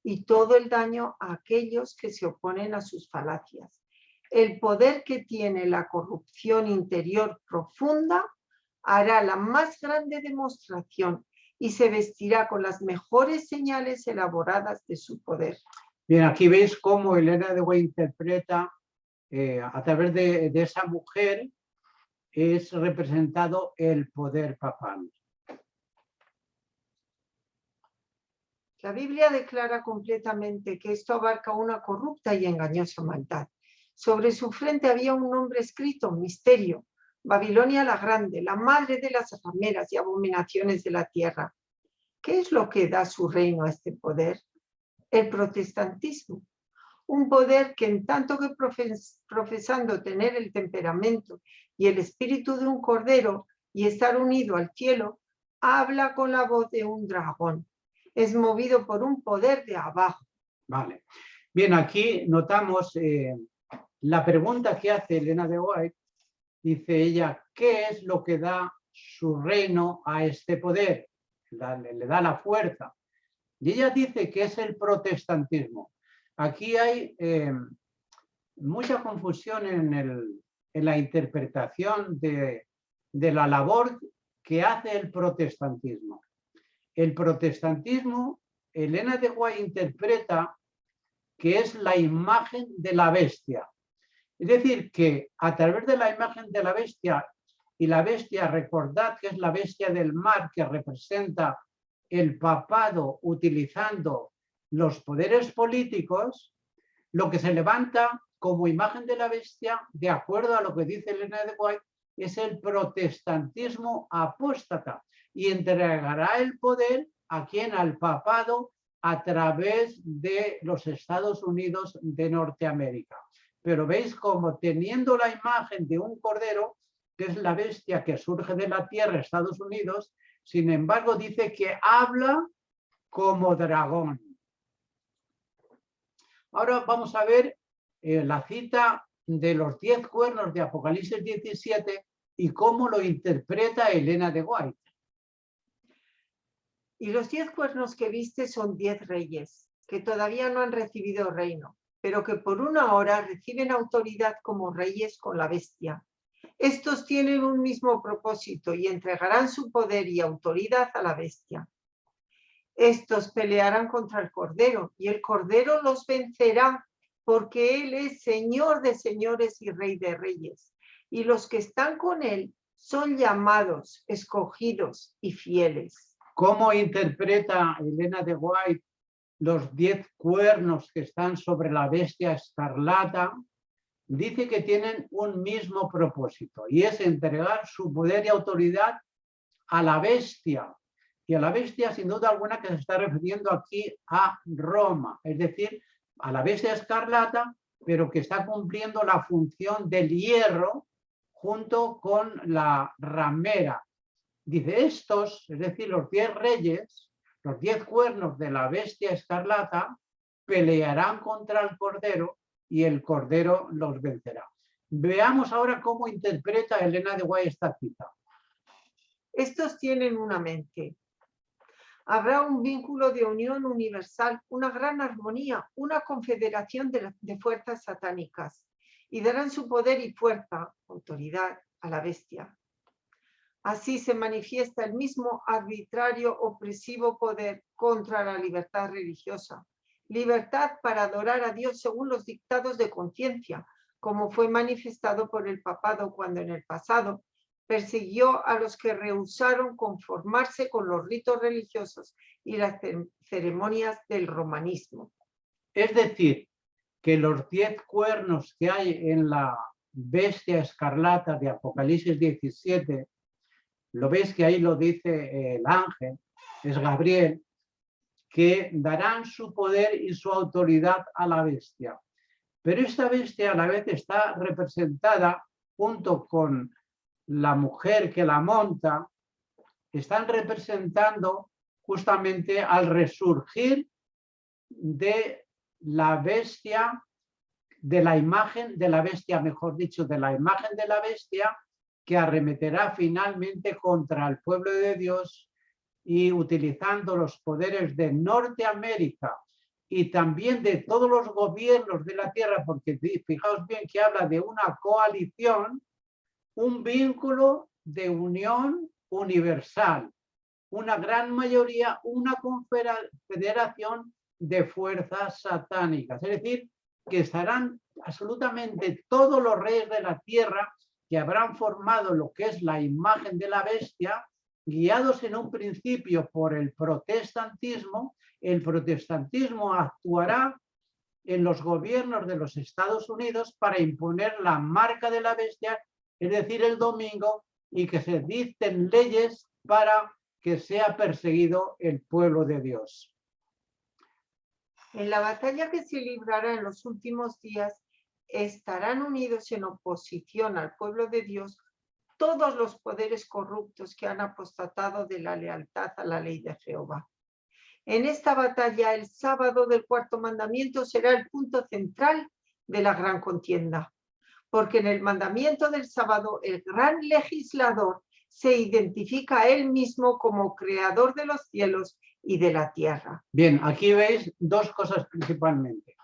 y todo el daño a aquellos que se oponen a sus falacias. El poder que tiene la corrupción interior profunda hará la más grande demostración y se vestirá con las mejores señales elaboradas de su poder. Bien, aquí veis cómo Elena de White interpreta a través de esa mujer es representado el poder papal. La Biblia declara completamente que esto abarca una corrupta y engañosa maldad. Sobre su frente había un nombre escrito, misterio, Babilonia la Grande, la madre de las rameras y abominaciones de la tierra. ¿Qué es lo que da su reino a este poder? El protestantismo. Un poder que en tanto que profesando tener el temperamento y el espíritu de un cordero y estar unido al cielo, habla con la voz de un dragón. Es movido por un poder de abajo. Vale. Bien, aquí notamos la pregunta que hace Elena de White. Dice ella, ¿qué es lo que da su reino a este poder? Le da la fuerza. Y ella dice que es el protestantismo. Aquí hay mucha confusión en la interpretación de la labor que hace el protestantismo. El protestantismo, Elena de White interpreta que es la imagen de la bestia. Es decir, que a través de la imagen de la bestia, y la bestia, recordad que es la bestia del mar que representa el papado utilizando los poderes políticos, lo que se levanta como imagen de la bestia, de acuerdo a lo que dice Elena de White, es el protestantismo apóstata y entregará el poder a quien, al papado, a través de los Estados Unidos de Norteamérica. Pero veis como teniendo la imagen de un cordero, que es la bestia que surge de la tierra, Estados Unidos, sin embargo dice que habla como dragón. Ahora vamos a ver la cita de los 10 cuernos de Apocalipsis 17 y cómo lo interpreta Elena de White. Y los 10 cuernos que viste son 10 reyes, que todavía no han recibido reino, pero que por una hora reciben autoridad como reyes con la bestia. Estos tienen un mismo propósito y entregarán su poder y autoridad a la bestia. Estos pelearán contra el Cordero y el Cordero los vencerá porque Él es Señor de señores y Rey de reyes. Y los que están con Él son llamados, escogidos y fieles. ¿Cómo interpreta Elena de White los 10 cuernos que están sobre la bestia escarlata? Dice que tienen un mismo propósito y es entregar su poder y autoridad a la bestia. Y a la bestia, sin duda alguna, que se está refiriendo aquí a Roma, es decir, a la bestia escarlata, pero que está cumpliendo la función del hierro junto con la ramera. Dice, estos, es decir, los 10 reyes, los 10 cuernos de la bestia escarlata, pelearán contra el Cordero y el Cordero los vencerá. Veamos ahora cómo interpreta Elena de White esta cita. Estos tienen una mente. Habrá un vínculo de unión universal, una gran armonía, una confederación de fuerzas satánicas, y darán su poder y fuerza, autoridad, a la bestia. Así se manifiesta el mismo arbitrario, opresivo poder contra la libertad religiosa. Libertad para adorar a Dios según los dictados de conciencia, como fue manifestado por el papado cuando en el pasado persiguió a los que rehusaron conformarse con los ritos religiosos y las ceremonias del romanismo. Es decir, que los 10 cuernos que hay en la bestia escarlata de Apocalipsis 17, lo veis que ahí lo dice el ángel, es Gabriel, que darán su poder y su autoridad a la bestia. Pero esta bestia a la vez está representada junto con la mujer que la monta, están representando justamente al resurgir de la bestia, de la imagen de la bestia, mejor dicho, de la imagen de la bestia que arremeterá finalmente contra el pueblo de Dios y utilizando los poderes de Norteamérica y también de todos los gobiernos de la tierra, porque fijaos bien que habla de una coalición, un vínculo de unión universal, una gran mayoría, una confederación de fuerzas satánicas. Es decir, que estarán absolutamente todos los reyes de la tierra que habrán formado lo que es la imagen de la bestia, guiados en un principio por el protestantismo. El protestantismo actuará en los gobiernos de los Estados Unidos para imponer la marca de la bestia, es decir, el domingo, y que se dicten leyes para que sea perseguido el pueblo de Dios. En la batalla que se librará en los últimos días, estarán unidos en oposición al pueblo de Dios todos los poderes corruptos que han apostatado de la lealtad a la ley de Jehová. En esta batalla, el sábado del cuarto mandamiento será el punto central de la gran contienda, porque en el mandamiento del sábado el gran legislador se identifica a él mismo como creador de los cielos y de la tierra. Bien, aquí veis dos cosas principalmente.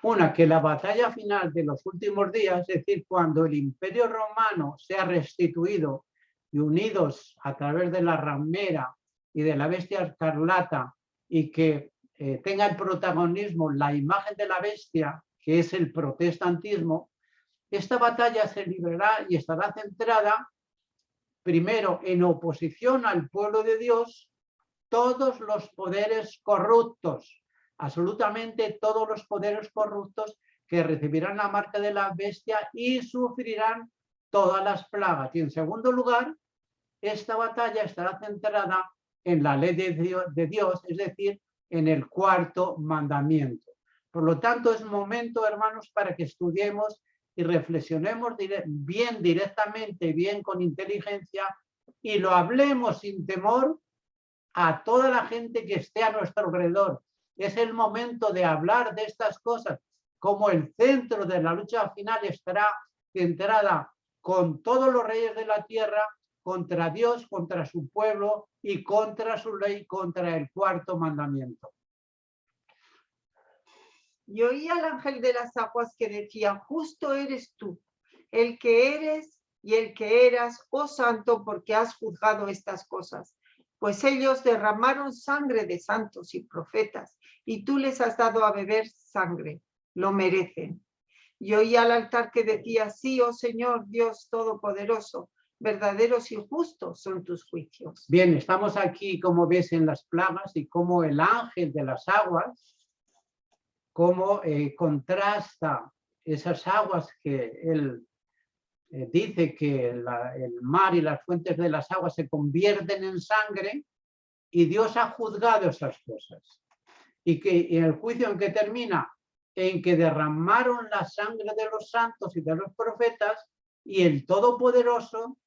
Una, que la batalla final de los últimos días, es decir, cuando el Imperio Romano sea restituido y unidos a través de la ramera y de la bestia escarlata, y que tenga el protagonismo la imagen de la bestia, que es el protestantismo, esta batalla se librará y estará centrada primero en oposición al pueblo de Dios, todos los poderes corruptos, absolutamente todos los poderes corruptos que recibirán la marca de la bestia y sufrirán todas las plagas. Y en segundo lugar, esta batalla estará centrada en la ley de Dios, es decir, en el cuarto mandamiento. Por lo tanto, es momento, hermanos, para que estudiemos y reflexionemos bien directamente, bien con inteligencia, y lo hablemos sin temor a toda la gente que esté a nuestro alrededor. Es el momento de hablar de estas cosas, como el centro de la lucha final estará centrada con todos los reyes de la tierra, contra Dios, contra su pueblo y contra su ley, contra el cuarto mandamiento. Y oí al ángel de las aguas que decía: justo eres tú, el que eres y el que eras, oh santo, porque has juzgado estas cosas. Pues ellos derramaron sangre de santos y profetas, y tú les has dado a beber sangre. Lo merecen. Y oí al altar que decía: sí, oh Señor, Dios Todopoderoso, verdaderos y justos son tus juicios. Bien, estamos aquí, como ves, en las plagas, y como el ángel de las aguas, cómo contrasta esas aguas que él dice que el mar y las fuentes de las aguas se convierten en sangre, y Dios ha juzgado esas cosas. Y que en el juicio en que termina, en que derramaron la sangre de los santos y de los profetas, y el Todopoderoso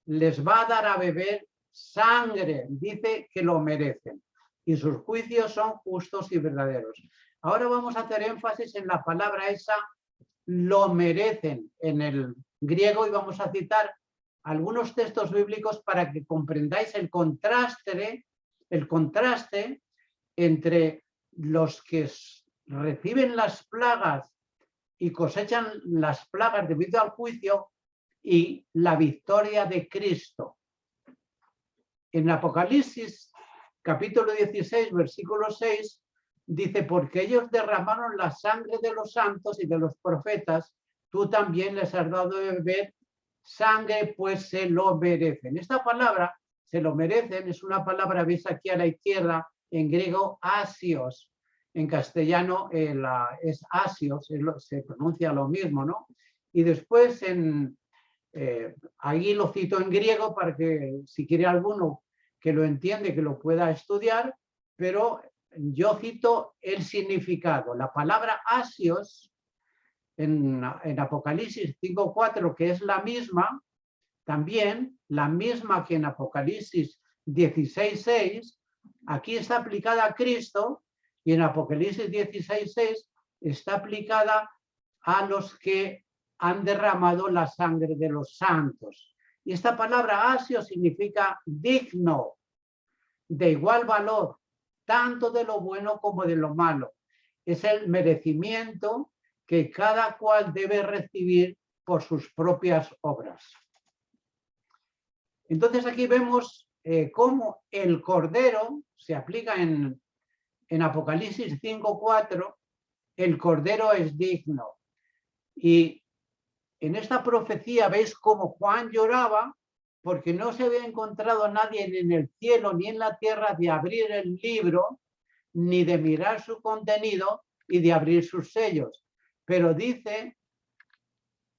les va a dar a beber sangre, dice que lo merecen, y sus juicios son justos y verdaderos. Ahora vamos a hacer énfasis en la palabra esa, lo merecen, en el griego, y vamos a citar algunos textos bíblicos para que comprendáis el contraste entre los que reciben las plagas y cosechan las plagas debido al juicio y la victoria de Cristo. En Apocalipsis capítulo 16, versículo 6, dice: porque ellos derramaron la sangre de los santos y de los profetas, tú también les has dado de beber sangre, pues se lo merecen. Esta palabra, se lo merecen, es una palabra, veis aquí a la izquierda, en griego asios, en castellano es asios, se pronuncia lo mismo, ¿no? Y después ahí lo cito en griego para que si quiere alguno que lo entiende, que lo pueda estudiar, pero yo cito el significado. La palabra asios en Apocalipsis 5:4, que es la misma, también la misma que en Apocalipsis 16:6, aquí está aplicada a Cristo, y en Apocalipsis 16:6 está aplicada a los que han derramado la sangre de los santos. Y esta palabra asio significa digno, de igual valor, tanto de lo bueno como de lo malo. Es el merecimiento que cada cual debe recibir por sus propias obras. Entonces aquí vemos cómo el Cordero se aplica en Apocalipsis 5:4, el Cordero es digno. Y en esta profecía veis cómo Juan lloraba porque no se había encontrado nadie ni en el cielo ni en la tierra de abrir el libro, ni de mirar su contenido y de abrir sus sellos. Pero dice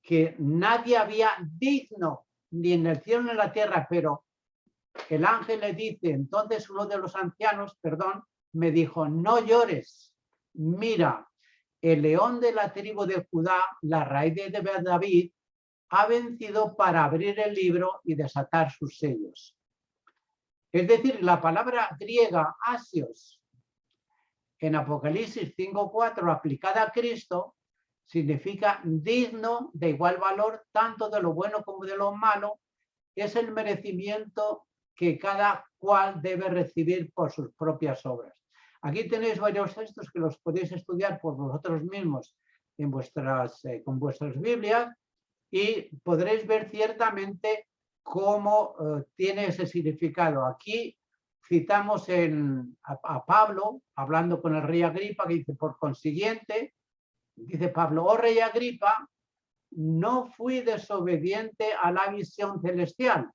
que nadie había digno, ni en el cielo ni en la tierra, pero el ángel le dice, entonces uno de los ancianos, me dijo: no llores, mira, el león de la tribu de Judá, la raíz de David, ha vencido para abrir el libro y desatar sus sellos. Es decir, la palabra griega asios en Apocalipsis 5:4 aplicada a Cristo significa digno, de igual valor, tanto de lo bueno como de lo malo. Es el merecimiento que cada cual debe recibir por sus propias obras. Aquí tenéis varios textos que los podéis estudiar por vosotros mismos en con vuestras Biblias, y podréis ver ciertamente cómo tiene ese significado. Aquí citamos a Pablo hablando con el rey Agripa, que dice, por consiguiente, dice Pablo, oh rey Agripa, no fui desobediente a la visión celestial,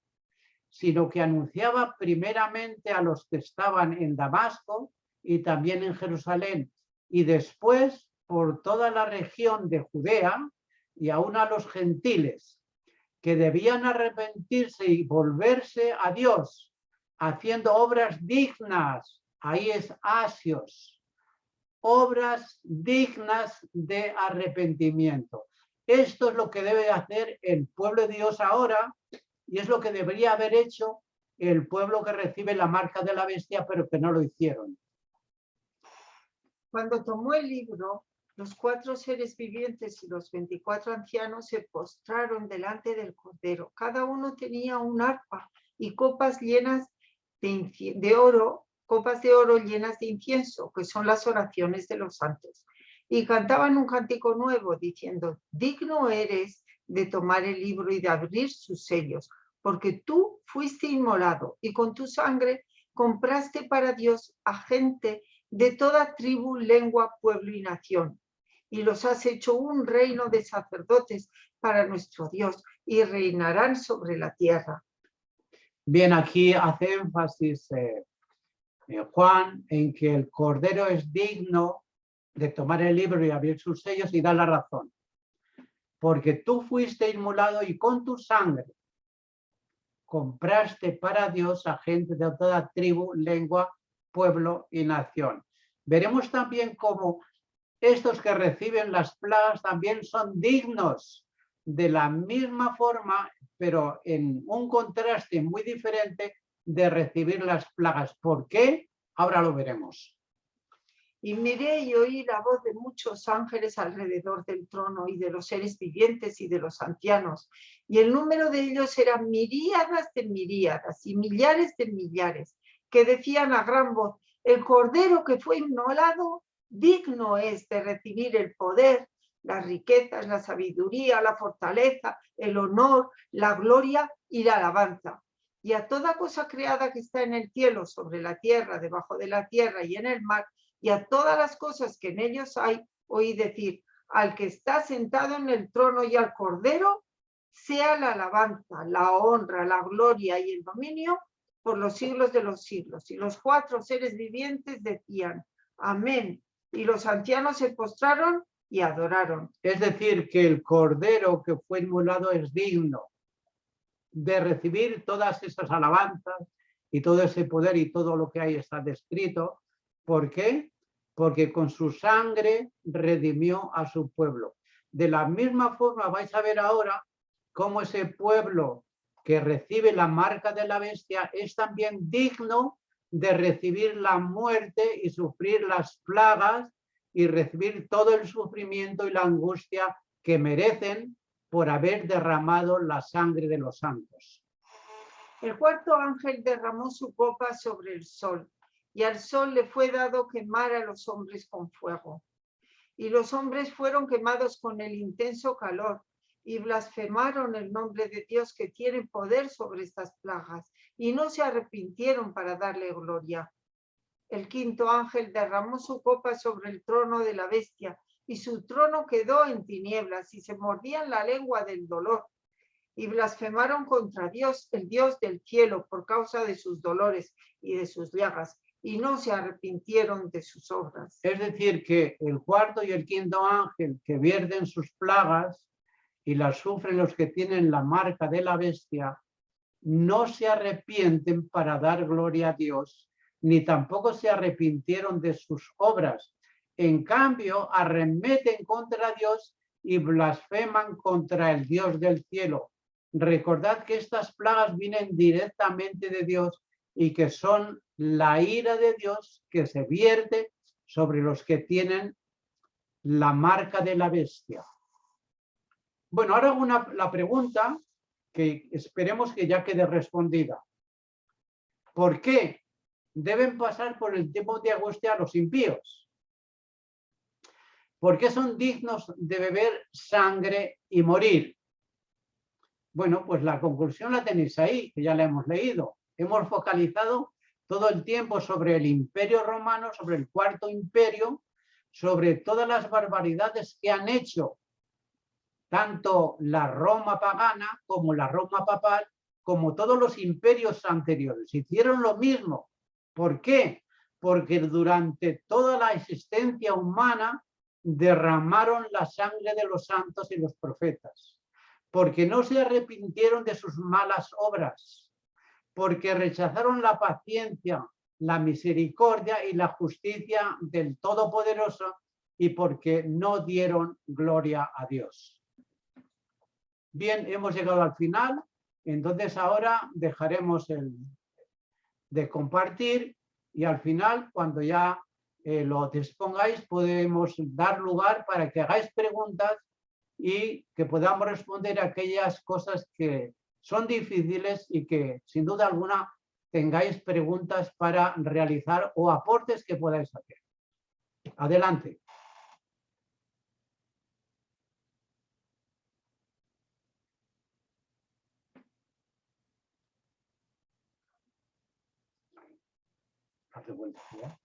sino que anunciaba primeramente a los que estaban en Damasco y también en Jerusalén, y después por toda la región de Judea y aún a los gentiles, que debían arrepentirse y volverse a Dios, haciendo obras dignas, ahí es asios, obras dignas de arrepentimiento. Esto es lo que debe hacer el pueblo de Dios ahora, y es lo que debería haber hecho el pueblo que recibe la marca de la bestia, pero que no lo hicieron. Cuando tomó el libro, los 4 seres vivientes y los 24 ancianos se postraron delante del Cordero. Cada uno tenía un arpa y copas llenas de oro, copas de oro llenas de incienso, que son las oraciones de los santos. Y cantaban un cántico nuevo, diciendo, digno eres de tomar el libro y de abrir sus sellos, porque tú fuiste inmolado y con tu sangre compraste para Dios a gente de toda tribu, lengua, pueblo y nación. Y los has hecho un reino de sacerdotes para nuestro Dios y reinarán sobre la tierra. Bien, aquí hace énfasis Juan en que el Cordero es digno de tomar el libro y abrir sus sellos, y da la razón. Porque tú fuiste inmolado y con tu sangre compraste para Dios a gente de toda tribu, lengua, pueblo y nación. Veremos también cómo estos que reciben las plagas también son dignos de la misma forma, pero en un contraste muy diferente, de recibir las plagas. ¿Por qué? Ahora lo veremos. Y miré y oí la voz de muchos ángeles alrededor del trono y de los seres vivientes y de los ancianos. Y el número de ellos era miríadas de miríadas y millares de millares, que decían a gran voz, el Cordero que fue inmolado, digno es de recibir el poder, las riquezas, la sabiduría, la fortaleza, el honor, la gloria y la alabanza. Y a toda cosa creada que está en el cielo, sobre la tierra, debajo de la tierra y en el mar, y a todas las cosas que en ellos hay, oí decir, al que está sentado en el trono y al Cordero, sea la alabanza, la honra, la gloria y el dominio por los siglos de los siglos. Y los 4 seres vivientes decían, amén. Y los ancianos se postraron y adoraron. Es decir, que el Cordero que fue inmolado es digno de recibir todas esas alabanzas y todo ese poder, y todo lo que ahí está descrito. ¿Por qué? Porque con su sangre redimió a su pueblo. De la misma forma vais a ver ahora cómo ese pueblo que recibe la marca de la bestia es también digno de recibir la muerte y sufrir las plagas y recibir todo el sufrimiento y la angustia que merecen por haber derramado la sangre de los santos. El 4º ángel derramó su copa sobre el sol, y al sol le fue dado quemar a los hombres con fuego. Y los hombres fueron quemados con el intenso calor, y blasfemaron el nombre de Dios que tiene poder sobre estas plagas, y no se arrepintieron para darle gloria. El 5º ángel derramó su copa sobre el trono de la bestia, y su trono quedó en tinieblas, y se mordían la lengua del dolor, y blasfemaron contra Dios, el Dios del cielo, por causa de sus dolores y de sus llagas, y no se arrepintieron de sus obras. Es decir, que el 4º y el 5º ángel que vierten sus plagas y las sufren los que tienen la marca de la bestia, no se arrepienten para dar gloria a Dios, ni tampoco se arrepintieron de sus obras. En cambio, arremeten contra Dios y blasfeman contra el Dios del cielo. Recordad que estas plagas vienen directamente de Dios y que son la ira de Dios que se vierte sobre los que tienen la marca de la bestia. Bueno, ahora hago la pregunta que esperemos que ya quede respondida. ¿Por qué deben pasar por el tiempo de angustia los impíos? ¿Por qué son dignos de beber sangre y morir? Bueno, pues la conclusión la tenéis ahí, que ya la hemos leído. Hemos focalizado todo el tiempo sobre el Imperio Romano, sobre el Cuarto Imperio, sobre todas las barbaridades que han hecho tanto la Roma pagana como la Roma papal, como todos los imperios anteriores. Hicieron lo mismo. ¿Por qué? Porque durante toda la existencia humana derramaron la sangre de los santos y los profetas, porque no se arrepintieron de sus malas obras, porque rechazaron la paciencia, la misericordia y la justicia del Todopoderoso y porque no dieron gloria a Dios. Bien, hemos llegado al final, entonces ahora dejaremos de compartir y al final, cuando ya lo dispongáis, podemos dar lugar para que hagáis preguntas y que podamos responder a aquellas cosas que son difíciles y que sin duda alguna tengáis preguntas para realizar o aportes que podáis hacer. Adelante. Hace vuelta, ¿ya?